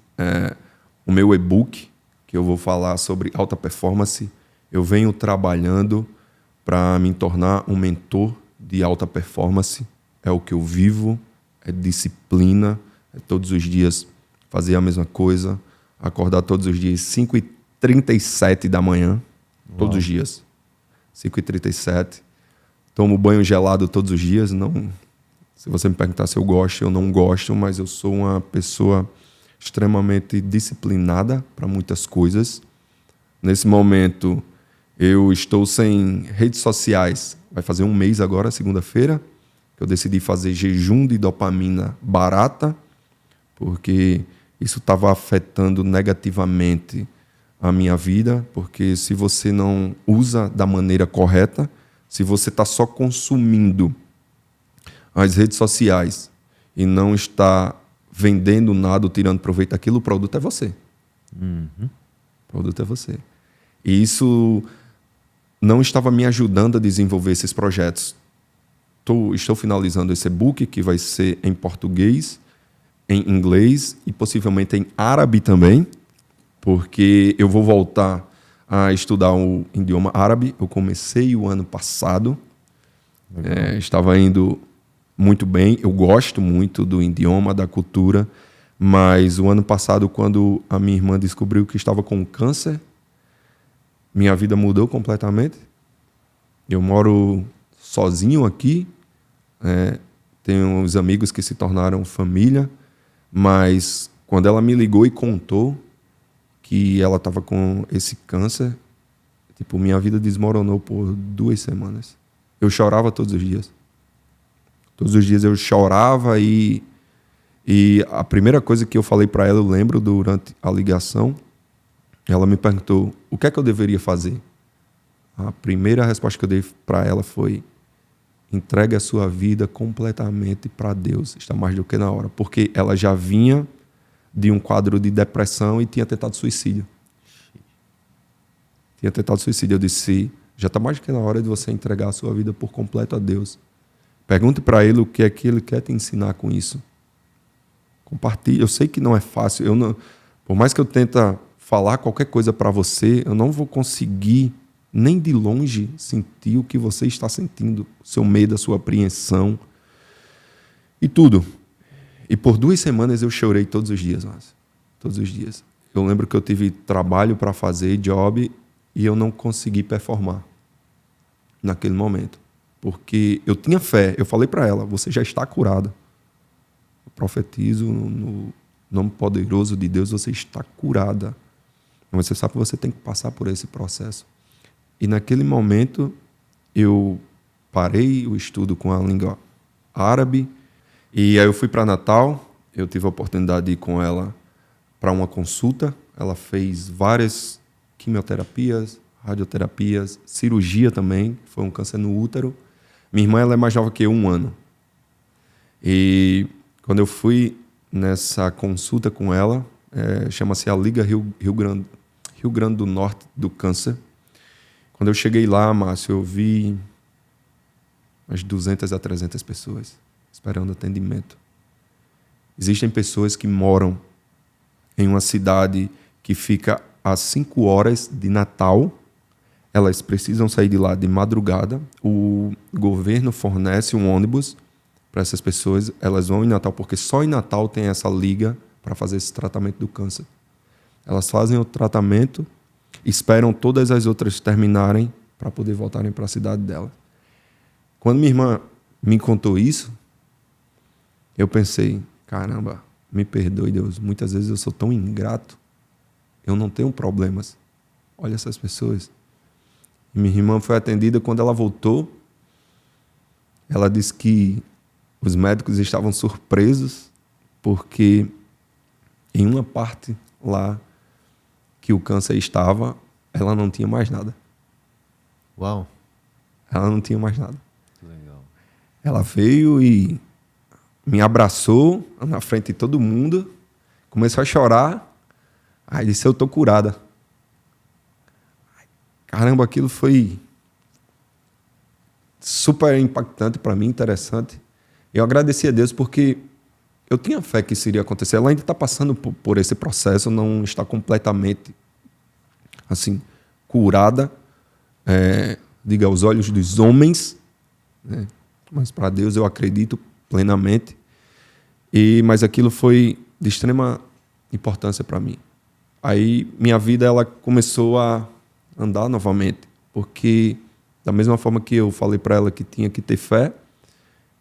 o meu e-book, que eu vou falar sobre alta performance. Eu venho trabalhando para me tornar um mentor de alta performance. É o que eu vivo, é disciplina, é todos os dias fazer a mesma coisa, acordar todos os dias 5h37 da manhã, todos os dias, 5h37. Tomo banho gelado todos os dias. Não, se você me perguntar se eu gosto, eu não gosto, mas eu sou uma pessoa extremamente disciplinada para muitas coisas. Nesse momento, eu estou sem redes sociais. Vai fazer 1 mês agora, segunda-feira, que eu decidi fazer jejum de dopamina barata, porque isso estava afetando negativamente a minha vida, porque se você não usa da maneira correta, se você está só consumindo as redes sociais e não está vendendo nada ou tirando proveito daquilo, o produto é você. O produto é você. E isso não estava me ajudando a desenvolver esses projetos. Estou finalizando esse e-book, que vai ser em português, em inglês e possivelmente em árabe também, porque eu vou voltar a estudar o idioma árabe. Eu comecei o ano passado, estava indo muito bem, eu gosto muito do idioma, da cultura, mas o ano passado, quando a minha irmã descobriu que estava com câncer, minha vida mudou completamente. Eu moro sozinho aqui, tenho uns amigos que se tornaram família, Mas quando ela me ligou e contou que ela estava com esse câncer, tipo, minha vida desmoronou por 2 semanas. Eu chorava todos os dias. Todos os dias eu chorava e a primeira coisa que eu falei para ela, eu lembro durante a ligação, ela me perguntou o que é que eu deveria fazer. A primeira resposta que eu dei para ela foi: entregue a sua vida completamente para Deus. Está mais do que na hora. Porque ela já vinha de um quadro de depressão e tinha tentado suicídio. Eu disse: já está mais do que na hora de você entregar a sua vida por completo a Deus. Pergunte para Ele o que é que Ele quer te ensinar com isso. Compartilhe. Eu sei que não é fácil. Por mais que eu tente falar qualquer coisa para você, eu não vou conseguir nem de longe sentir o que você está sentindo, o seu medo, a sua apreensão e tudo. E por 2 semanas eu chorei todos os dias, Márcio. Todos os dias. Eu lembro que eu tive trabalho para fazer, job, e eu não consegui performar naquele momento. Porque eu tinha fé. Eu falei para ela: você já está curada. Eu profetizo no nome poderoso de Deus, você está curada. Mas você sabe que você tem que passar por esse processo. E naquele momento eu parei o estudo com a língua árabe. E aí eu fui para Natal. Eu tive a oportunidade de ir com ela para uma consulta. Ela fez várias quimioterapias, radioterapias, cirurgia também. Foi um câncer no útero. Minha irmã, ela é mais nova que eu, 1 ano. E quando eu fui nessa consulta com ela, chama-se a Liga Rio Grande do Norte do Câncer. Quando eu cheguei lá, Márcio, eu vi umas 200 a 300 pessoas esperando atendimento. Existem pessoas que moram em uma cidade que fica a 5 horas de Natal. Elas precisam sair de lá de madrugada. O governo fornece um ônibus para essas pessoas. Elas vão em Natal, porque só em Natal tem essa liga para fazer esse tratamento do câncer. Elas fazem o tratamento, esperam todas as outras terminarem para poder voltarem para a cidade dela. Quando minha irmã me contou isso, eu pensei: caramba, me perdoe, Deus. Muitas vezes eu sou tão ingrato. Eu não tenho problemas. Olha essas pessoas. E minha irmã foi atendida. Quando ela voltou, ela disse que os médicos estavam surpresos porque em uma parte lá que o câncer estava, ela não tinha mais nada. Uau! Ela não tinha mais nada. Legal. Ela veio e me abraçou na frente de todo mundo, começou a chorar. Aí disse: eu estou curada. Caramba, aquilo foi super impactante para mim, interessante. Eu agradeci a Deus porque eu tinha fé que isso iria acontecer. Ela ainda está passando por esse processo, não está completamente assim, curada, diga, aos olhos dos homens, né? Mas para Deus eu acredito plenamente. Mas aquilo foi de extrema importância para mim. Aí minha vida ela começou a andar novamente, porque da mesma forma que eu falei para ela que tinha que ter fé,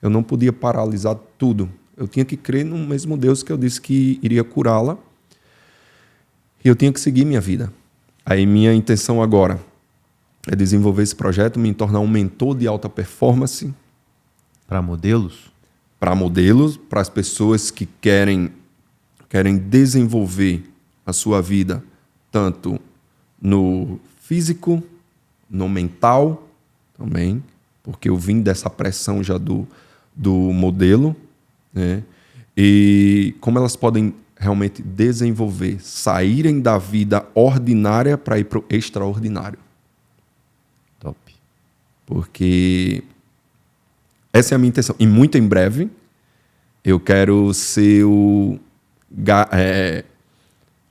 eu não podia paralisar tudo. Eu tinha que crer no mesmo Deus que eu disse que iria curá-la, e eu tinha que seguir minha vida. Aí minha intenção agora é desenvolver esse projeto, me tornar um mentor de alta performance. Para modelos? Para modelos, para as pessoas que querem desenvolver a sua vida, tanto no físico, no mental também, porque eu vim dessa pressão já do modelo, né? E como elas podem realmente desenvolver, saírem da vida ordinária para ir para o extraordinário. Top. Porque essa é a minha intenção. E muito em breve, eu quero ser o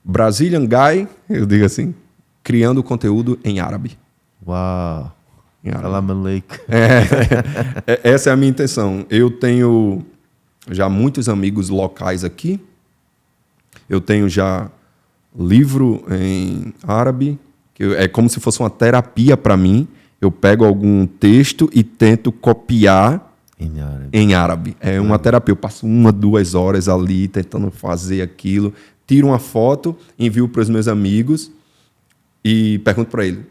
Brazilian Guy, eu digo assim, criando conteúdo em árabe. Uau! Salam aleikum. Essa é a minha intenção. Eu tenho já muitos amigos locais aqui. Eu tenho já livro em árabe, que é como se fosse uma terapia para mim. Eu pego algum texto e tento copiar Em árabe. É uma terapia. Eu passo 1, 2 horas ali tentando fazer aquilo. Tiro uma foto, envio para os meus amigos e pergunto para ele: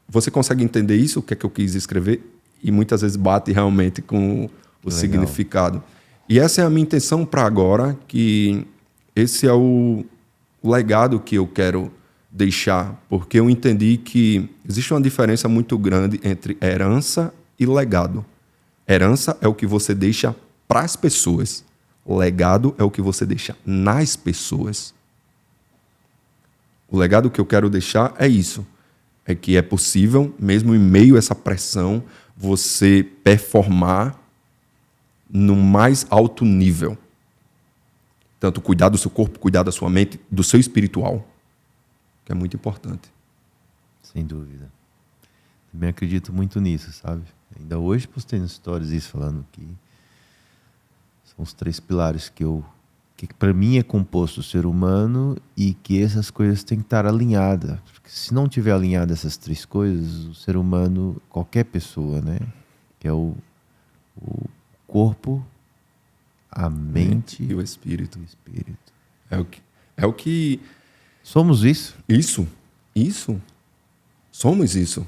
você consegue entender isso? O que é que eu quis escrever? E muitas vezes bate realmente com o significado. E essa é a minha intenção para agora, que esse é o legado que eu quero deixar, porque eu entendi que existe uma diferença muito grande entre herança e legado. Herança é o que você deixa para as pessoas. Legado é o que você deixa nas pessoas. O legado que eu quero deixar é isso. É que é possível, mesmo em meio a essa pressão, você performar no mais alto nível. Tanto cuidar do seu corpo, cuidar da sua mente, do seu espiritual, que é muito importante. Sem dúvida. Também acredito muito nisso, sabe? Ainda hoje postei nos stories isso, falando que são os 3 pilares que para mim é composto o ser humano e que essas coisas têm que estar alinhadas. Porque se não tiver alinhada essas 3 coisas, o ser humano, qualquer pessoa, né? Que é o corpo, a mente e o espírito. É o que... Somos isso. Isso. Somos isso.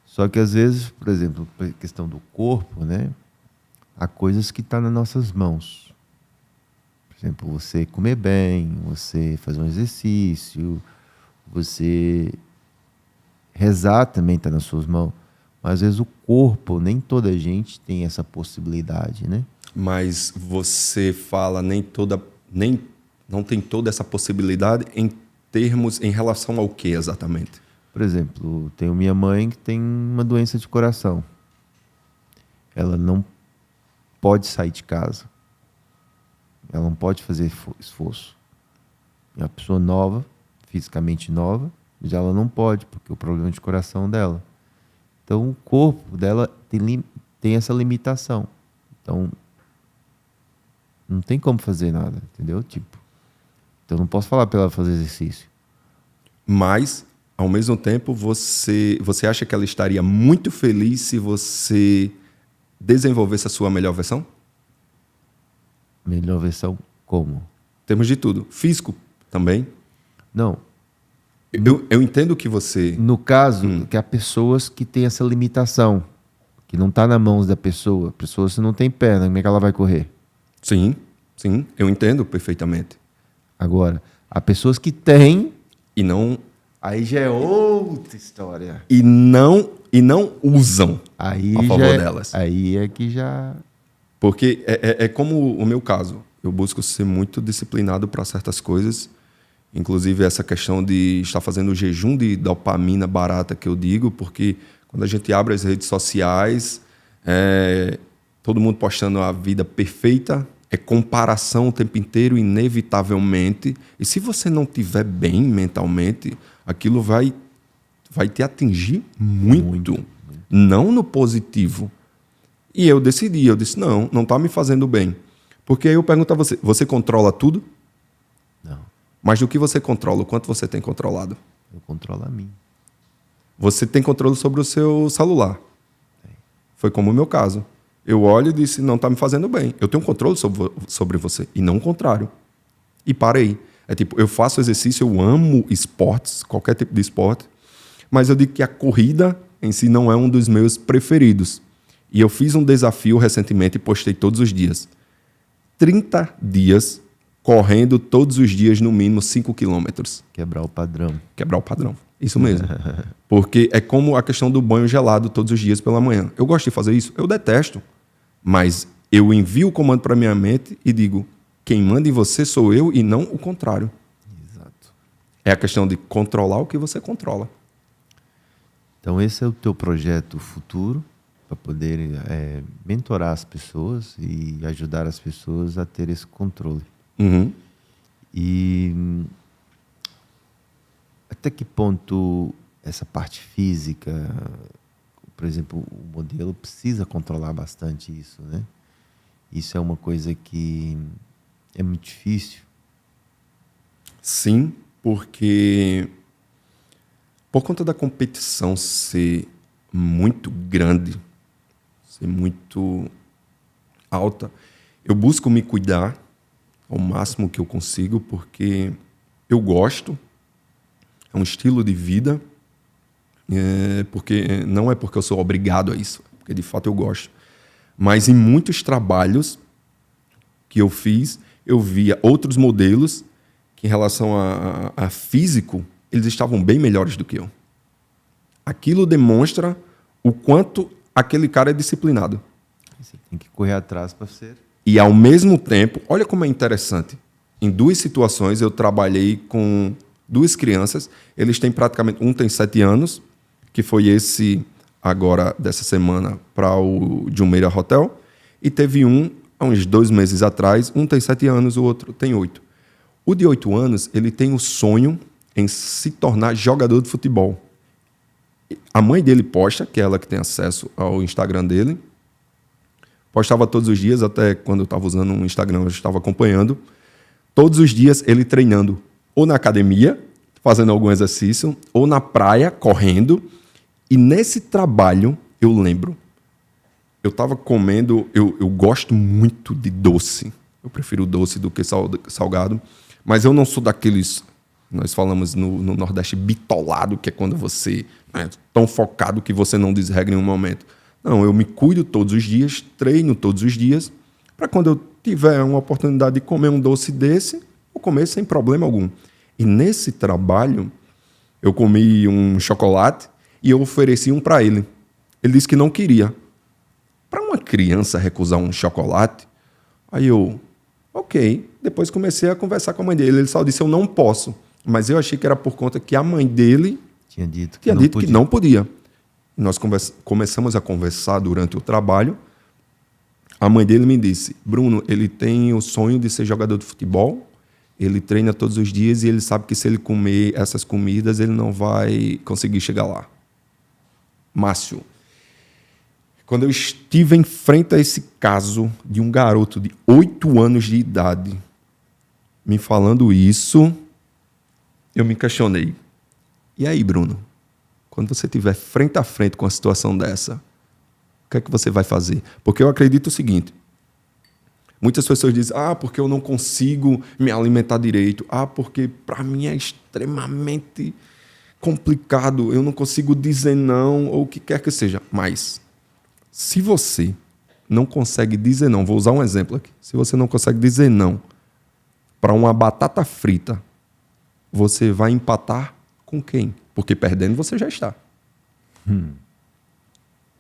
Só que às vezes, por exemplo, a questão do corpo, né? Há coisas que estão nas nossas mãos. Por exemplo, você comer bem, você fazer um exercício, você rezar também está nas suas mãos. Mas às vezes o corpo, nem toda gente tem essa possibilidade, né? Mas você fala não tem toda essa possibilidade em relação ao que exatamente? Por exemplo, tenho minha mãe que tem uma doença de coração. Ela não pode sair de casa. Ela não pode fazer esforço. É uma pessoa nova, fisicamente nova, mas ela não pode, porque o problema de coração dela. Então, o corpo dela tem essa limitação. Então, não tem como fazer nada, entendeu? Então, não posso falar para ela fazer exercício. Mas, ao mesmo tempo, você acha que ela estaria muito feliz se você desenvolvesse a sua melhor versão? Melhor versão como? Temos de tudo. Físico também? Não. Eu entendo que você... No caso, que há pessoas que têm essa limitação, que não está nas mãos da pessoa. A pessoa, se não tem perna, como é que ela vai correr? Sim, eu entendo perfeitamente. Agora, há pessoas que têm... E não... Aí já é outra história. E não usam aí a favor delas. Aí é que já... Porque é como o meu caso. Eu busco ser muito disciplinado para certas coisas. Inclusive essa questão de estar fazendo o jejum de dopamina barata que eu digo, porque quando a gente abre as redes sociais, todo mundo postando a vida perfeita, é comparação o tempo inteiro, inevitavelmente. E se você não estiver bem mentalmente, aquilo vai te atingir muito. Não no positivo. E eu disse, não está me fazendo bem. Porque aí eu pergunto a você controla tudo? Não. Mas do que você controla? O quanto você tem controlado? Eu controlo a mim. Você tem controle sobre o seu celular. Foi como o meu caso. Eu olho e disse, não está me fazendo bem. Eu tenho controle sobre você. E não o contrário. E parei. Eu faço exercício, eu amo esportes, qualquer tipo de esporte. Mas eu digo que a corrida em si não é um dos meus preferidos. E eu fiz um desafio recentemente e postei todos os dias. 30 dias correndo todos os dias, no mínimo 5 quilômetros. Quebrar o padrão. Isso mesmo. Porque é como a questão do banho gelado todos os dias pela manhã. Eu gosto de fazer isso? Eu detesto. Mas eu envio o comando para minha mente e digo, quem manda em você sou eu e não o contrário. Exato. É a questão de controlar o que você controla. Então esse é o teu projeto futuro, para poder mentorar as pessoas e ajudar as pessoas a ter esse controle. Uhum. E até que ponto essa parte física, por exemplo, o modelo precisa controlar bastante isso, né? Isso é uma coisa que é muito difícil. Sim, porque por conta da competição ser muito grande, ser muito alta. Eu busco me cuidar ao máximo que eu consigo, porque eu gosto, é um estilo de vida, porque não é porque eu sou obrigado a isso, porque de fato eu gosto. Mas em muitos trabalhos que eu fiz, eu via outros modelos que, em relação a físico, eles estavam bem melhores do que eu. Aquilo demonstra o quanto aquele cara é disciplinado. Você tem que correr atrás para ser. E, ao mesmo tempo, olha como é interessante. Em 2 situações, eu trabalhei com 2 crianças. Eles têm praticamente... Um tem 7 anos, que foi esse, agora, dessa semana, para o Jumeirah Hotel. E teve um, há uns 2 meses atrás, um tem 7 anos, o outro tem 8. O de 8 anos, ele tem o sonho em se tornar jogador de futebol. A mãe dele posta, que é ela que tem acesso ao Instagram dele. Postava todos os dias, até quando eu estava usando um Instagram, eu estava acompanhando. Todos os dias ele treinando, ou na academia, fazendo algum exercício, ou na praia, correndo. E nesse trabalho, eu lembro, eu estava comendo, eu gosto muito de doce. Eu prefiro doce do que salgado. Mas eu não sou daqueles, nós falamos no Nordeste, bitolado, que é quando você é tão focado que você não desregra em um momento. Não, eu me cuido todos os dias, treino todos os dias, para quando eu tiver uma oportunidade de comer um doce desse, eu comer sem problema algum. E nesse trabalho, eu comi um chocolate e eu ofereci um para ele. Ele disse que não queria. Para uma criança recusar um chocolate, aí eu, ok. Depois comecei a conversar com a mãe dele. Ele só disse, eu não posso. Mas eu achei que era por conta que a mãe dele tinha dito que não podia. Nós começamos a conversar durante o trabalho. A mãe dele me disse, Bruno, ele tem o sonho de ser jogador de futebol, ele treina todos os dias e ele sabe que se ele comer essas comidas, ele não vai conseguir chegar lá. Márcio, quando eu estive em frente a esse caso de um garoto de 8 anos de idade me falando isso, eu me questionei. E aí, Bruno? Quando você estiver frente a frente com uma situação dessa, o que é que você vai fazer? Porque eu acredito o seguinte, muitas pessoas dizem, porque eu não consigo me alimentar direito, porque para mim é extremamente complicado, eu não consigo dizer não, ou o que quer que seja. Mas, se você não consegue dizer não, vou usar um exemplo aqui, se você não consegue dizer não para uma batata frita, você vai empatar com quem? Porque perdendo você já está.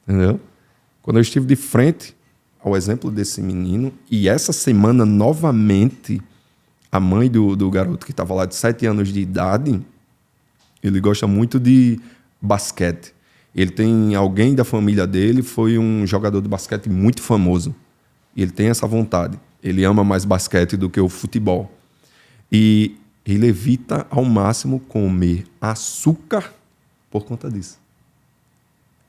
Entendeu? Quando eu estive de frente ao exemplo desse menino, e essa semana, novamente, a mãe do garoto que estava lá de 7 anos de idade, ele gosta muito de basquete. Ele tem alguém da família dele, foi um jogador de basquete muito famoso. E ele tem essa vontade. Ele ama mais basquete do que o futebol. E ele evita ao máximo comer açúcar por conta disso.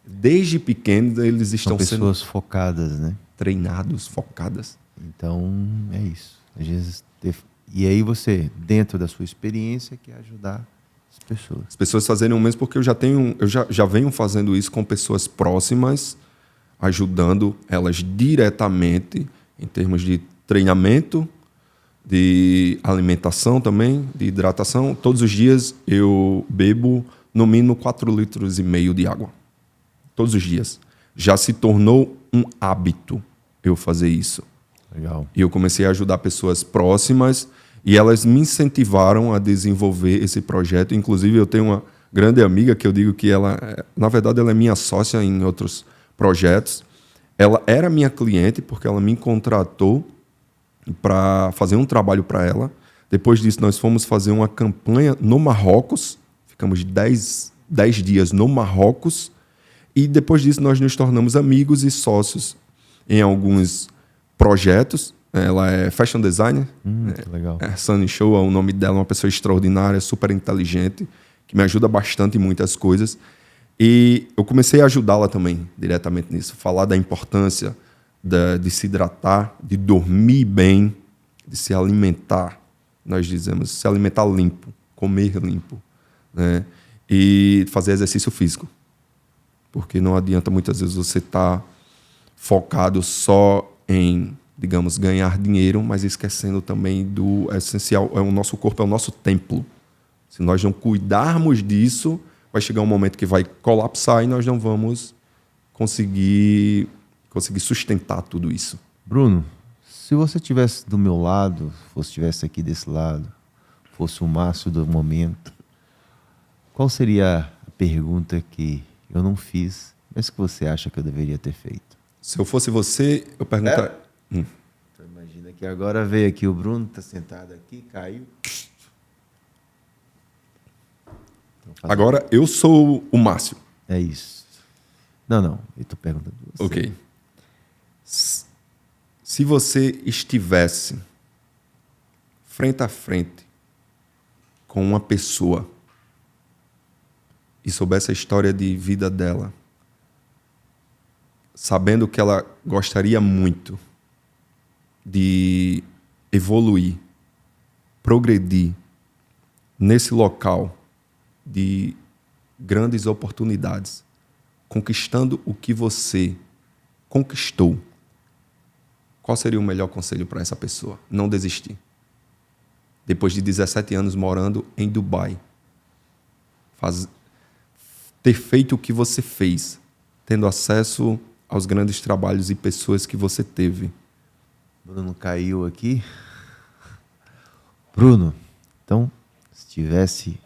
Desde pequenos eles estão sendo pessoas focadas, né? Treinados, focadas. Então é isso. Às vezes e aí você, dentro da sua experiência, quer ajudar as pessoas. As pessoas fazerem o mesmo, porque eu já venho fazendo isso com pessoas próximas, ajudando elas diretamente em termos de treinamento, de alimentação também, de hidratação. Todos os dias eu bebo no mínimo 4,5 litros de água. Todos os dias. Já se tornou um hábito eu fazer isso. Legal. E eu comecei a ajudar pessoas próximas e elas me incentivaram a desenvolver esse projeto. Inclusive, eu tenho uma grande amiga que eu digo que ela, na verdade, ela é minha sócia em outros projetos. Ela era minha cliente porque ela me contratou para fazer um trabalho para ela. Depois disso, nós fomos fazer uma campanha no Marrocos. Ficamos 10 dias no Marrocos. E depois disso, nós nos tornamos amigos e sócios em alguns projetos. Ela é fashion designer. Que legal. Sunny Show é o nome dela, uma pessoa extraordinária, super inteligente, que me ajuda bastante em muitas coisas. E eu comecei a ajudá-la também, diretamente nisso. Falar da importância de se hidratar, de dormir bem, de se alimentar. Nós dizemos se alimentar limpo, comer limpo, né? E fazer exercício físico. Porque não adianta muitas vezes você estar focado só em, digamos, ganhar dinheiro, mas esquecendo também do essencial. O nosso corpo é o nosso templo. Se nós não cuidarmos disso, vai chegar um momento que vai colapsar e nós não vamos conseguir sustentar tudo isso. Bruno, se você estivesse do meu lado, fosse estivesse aqui desse lado, fosse o Márcio do momento, qual seria a pergunta que eu não fiz, mas que você acha que eu deveria ter feito? Se eu fosse você, eu perguntaria... Então, imagina que agora veio aqui o Bruno, está sentado aqui, caiu. Agora eu sou o Márcio. É isso. Não, eu estou perguntando você. Ok. Se você estivesse frente a frente com uma pessoa e soubesse a história de vida dela, sabendo que ela gostaria muito de evoluir, progredir nesse local de grandes oportunidades, conquistando o que você conquistou, qual seria o melhor conselho para essa pessoa? Não desistir. Depois de 17 anos morando em Dubai, ter feito o que você fez, tendo acesso aos grandes trabalhos e pessoas que você teve. Bruno caiu aqui. Bruno, então, se tivesse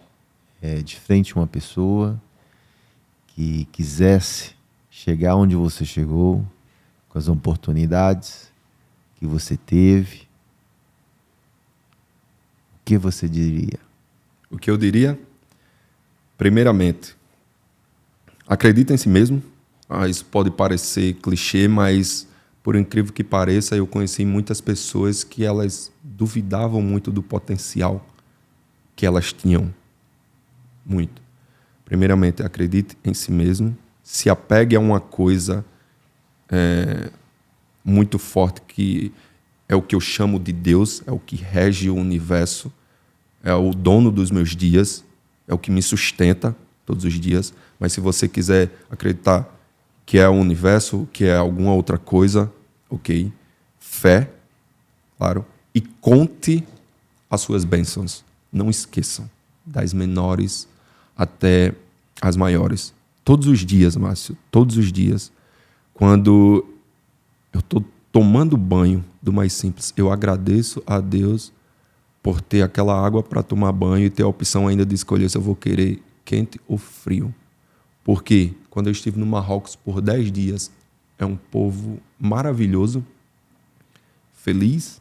de frente uma pessoa que quisesse chegar onde você chegou, com as oportunidades que você teve, o que você diria? O que eu diria? Primeiramente, acredita em si mesmo. Isso pode parecer clichê, mas por incrível que pareça, eu conheci muitas pessoas que elas duvidavam muito do potencial que elas tinham. Muito. Primeiramente, acredite em si mesmo. Se apegue a uma coisa muito forte, que é o que eu chamo de Deus, é o que rege o universo, é o dono dos meus dias, é o que me sustenta todos os dias. Mas se você quiser acreditar que é o universo, que é alguma outra coisa, ok. Fé, claro. E conte as suas bênçãos. Não esqueçam, das menores até as maiores. Todos os dias, Márcio, todos os dias, quando eu estou tomando banho do mais simples, eu agradeço a Deus por ter aquela água para tomar banho e ter a opção ainda de escolher se eu vou querer quente ou frio. Porque quando eu estive no Marrocos por 10 dias, é um povo maravilhoso, feliz,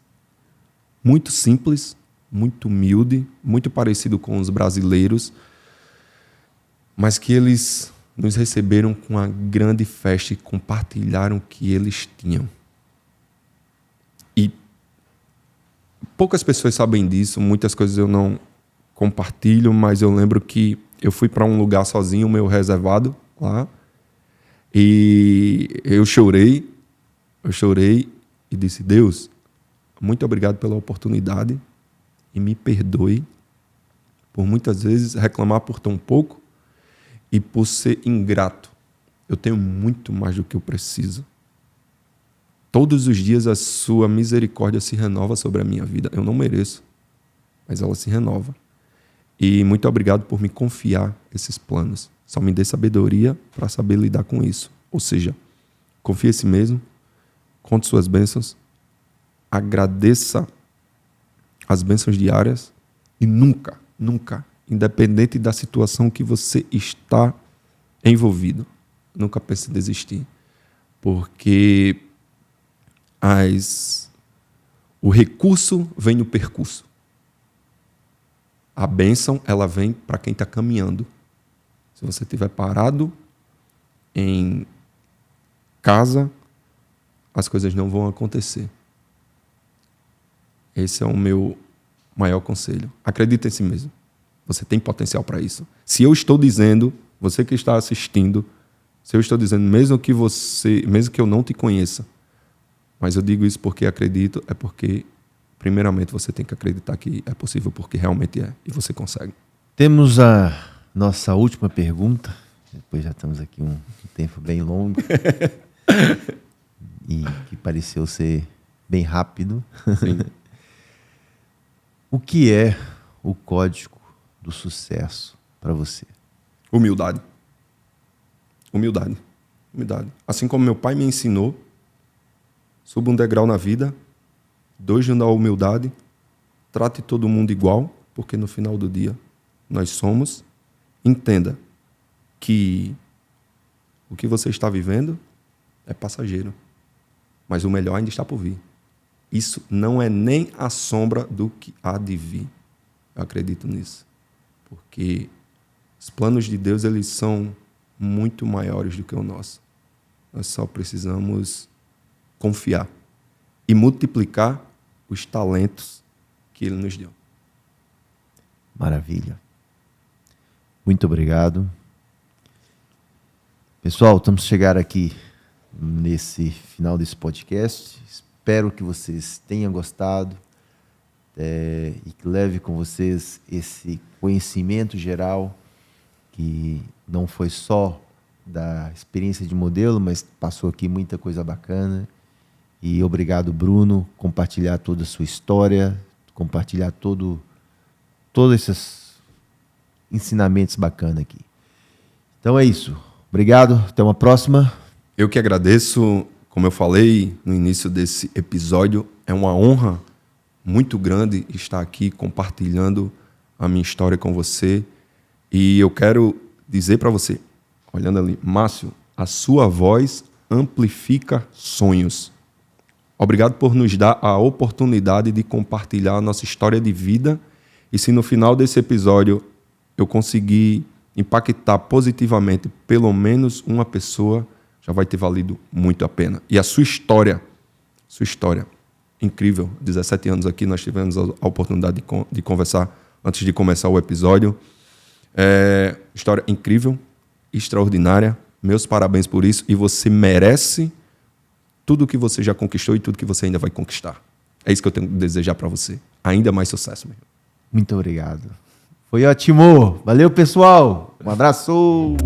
muito simples, muito humilde, muito parecido com os brasileiros, mas que eles nos receberam com uma grande festa e compartilharam o que eles tinham. E poucas pessoas sabem disso, muitas coisas eu não compartilho, mas eu lembro que eu fui para um lugar sozinho, meu reservado lá, e eu chorei e disse: Deus, muito obrigado pela oportunidade e me perdoe por muitas vezes reclamar por tão pouco e por ser ingrato. Eu tenho muito mais do que eu preciso. Todos os dias a sua misericórdia se renova sobre a minha vida. Eu não mereço, mas ela se renova. E muito obrigado por me confiar esses planos. Só me dê sabedoria para saber lidar com isso. Ou seja, confie em si mesmo, conte suas bênçãos, agradeça as bênçãos diárias e nunca, independente da situação que você está envolvido, nunca pense em desistir. Porque o recurso vem no percurso. A bênção, ela vem para quem está caminhando. Se você estiver parado em casa, as coisas não vão acontecer. Esse é o meu maior conselho. Acredite em si mesmo. Você tem potencial para isso. Se eu estou dizendo, você que está assistindo, se eu estou dizendo, mesmo que eu não te conheça, mas eu digo isso porque acredito, é porque primeiramente você tem que acreditar que é possível, porque realmente é, e você consegue. Temos a nossa última pergunta, depois já estamos aqui um tempo bem longo. e que pareceu ser bem rápido. Sim. O que é o código do sucesso para você? Humildade. Humildade. Humildade. Assim como meu pai me ensinou, suba um degrau na vida, 2 na humildade, trate todo mundo igual, porque no final do dia nós somos. Entenda que o que você está vivendo é passageiro, mas o melhor ainda está por vir. Isso não é nem a sombra do que há de vir. Eu acredito nisso. Porque os planos de Deus, eles são muito maiores do que o nosso. Nós só precisamos confiar e multiplicar os talentos que Ele nos deu. Maravilha. Muito obrigado. Pessoal, estamos chegando aqui nesse final desse podcast. Espero que vocês tenham gostado e que leve com vocês esse conhecimento geral que não foi só da experiência de modelo, mas passou aqui muita coisa bacana. E obrigado, Bruno, compartilhar toda a sua história, compartilhar todos esses ensinamentos bacanas aqui. Então é isso. Obrigado, até uma próxima. Eu que agradeço, como eu falei no início desse episódio, é uma honra muito grande estar aqui compartilhando a minha história com você. E eu quero dizer para você, olhando ali, Márcio, a sua voz amplifica sonhos. Obrigado por nos dar a oportunidade de compartilhar a nossa história de vida. E se no final desse episódio eu conseguir impactar positivamente pelo menos uma pessoa, já vai ter valido muito a pena. E a sua história, incrível. 17 anos aqui, nós tivemos a oportunidade de conversar antes de começar o episódio. História incrível, extraordinária. Meus parabéns por isso. E você merece tudo que você já conquistou e tudo que você ainda vai conquistar. É isso que eu tenho que desejar para você. Ainda mais sucesso, meu. Muito obrigado. Foi ótimo. Valeu, pessoal. Um abraço.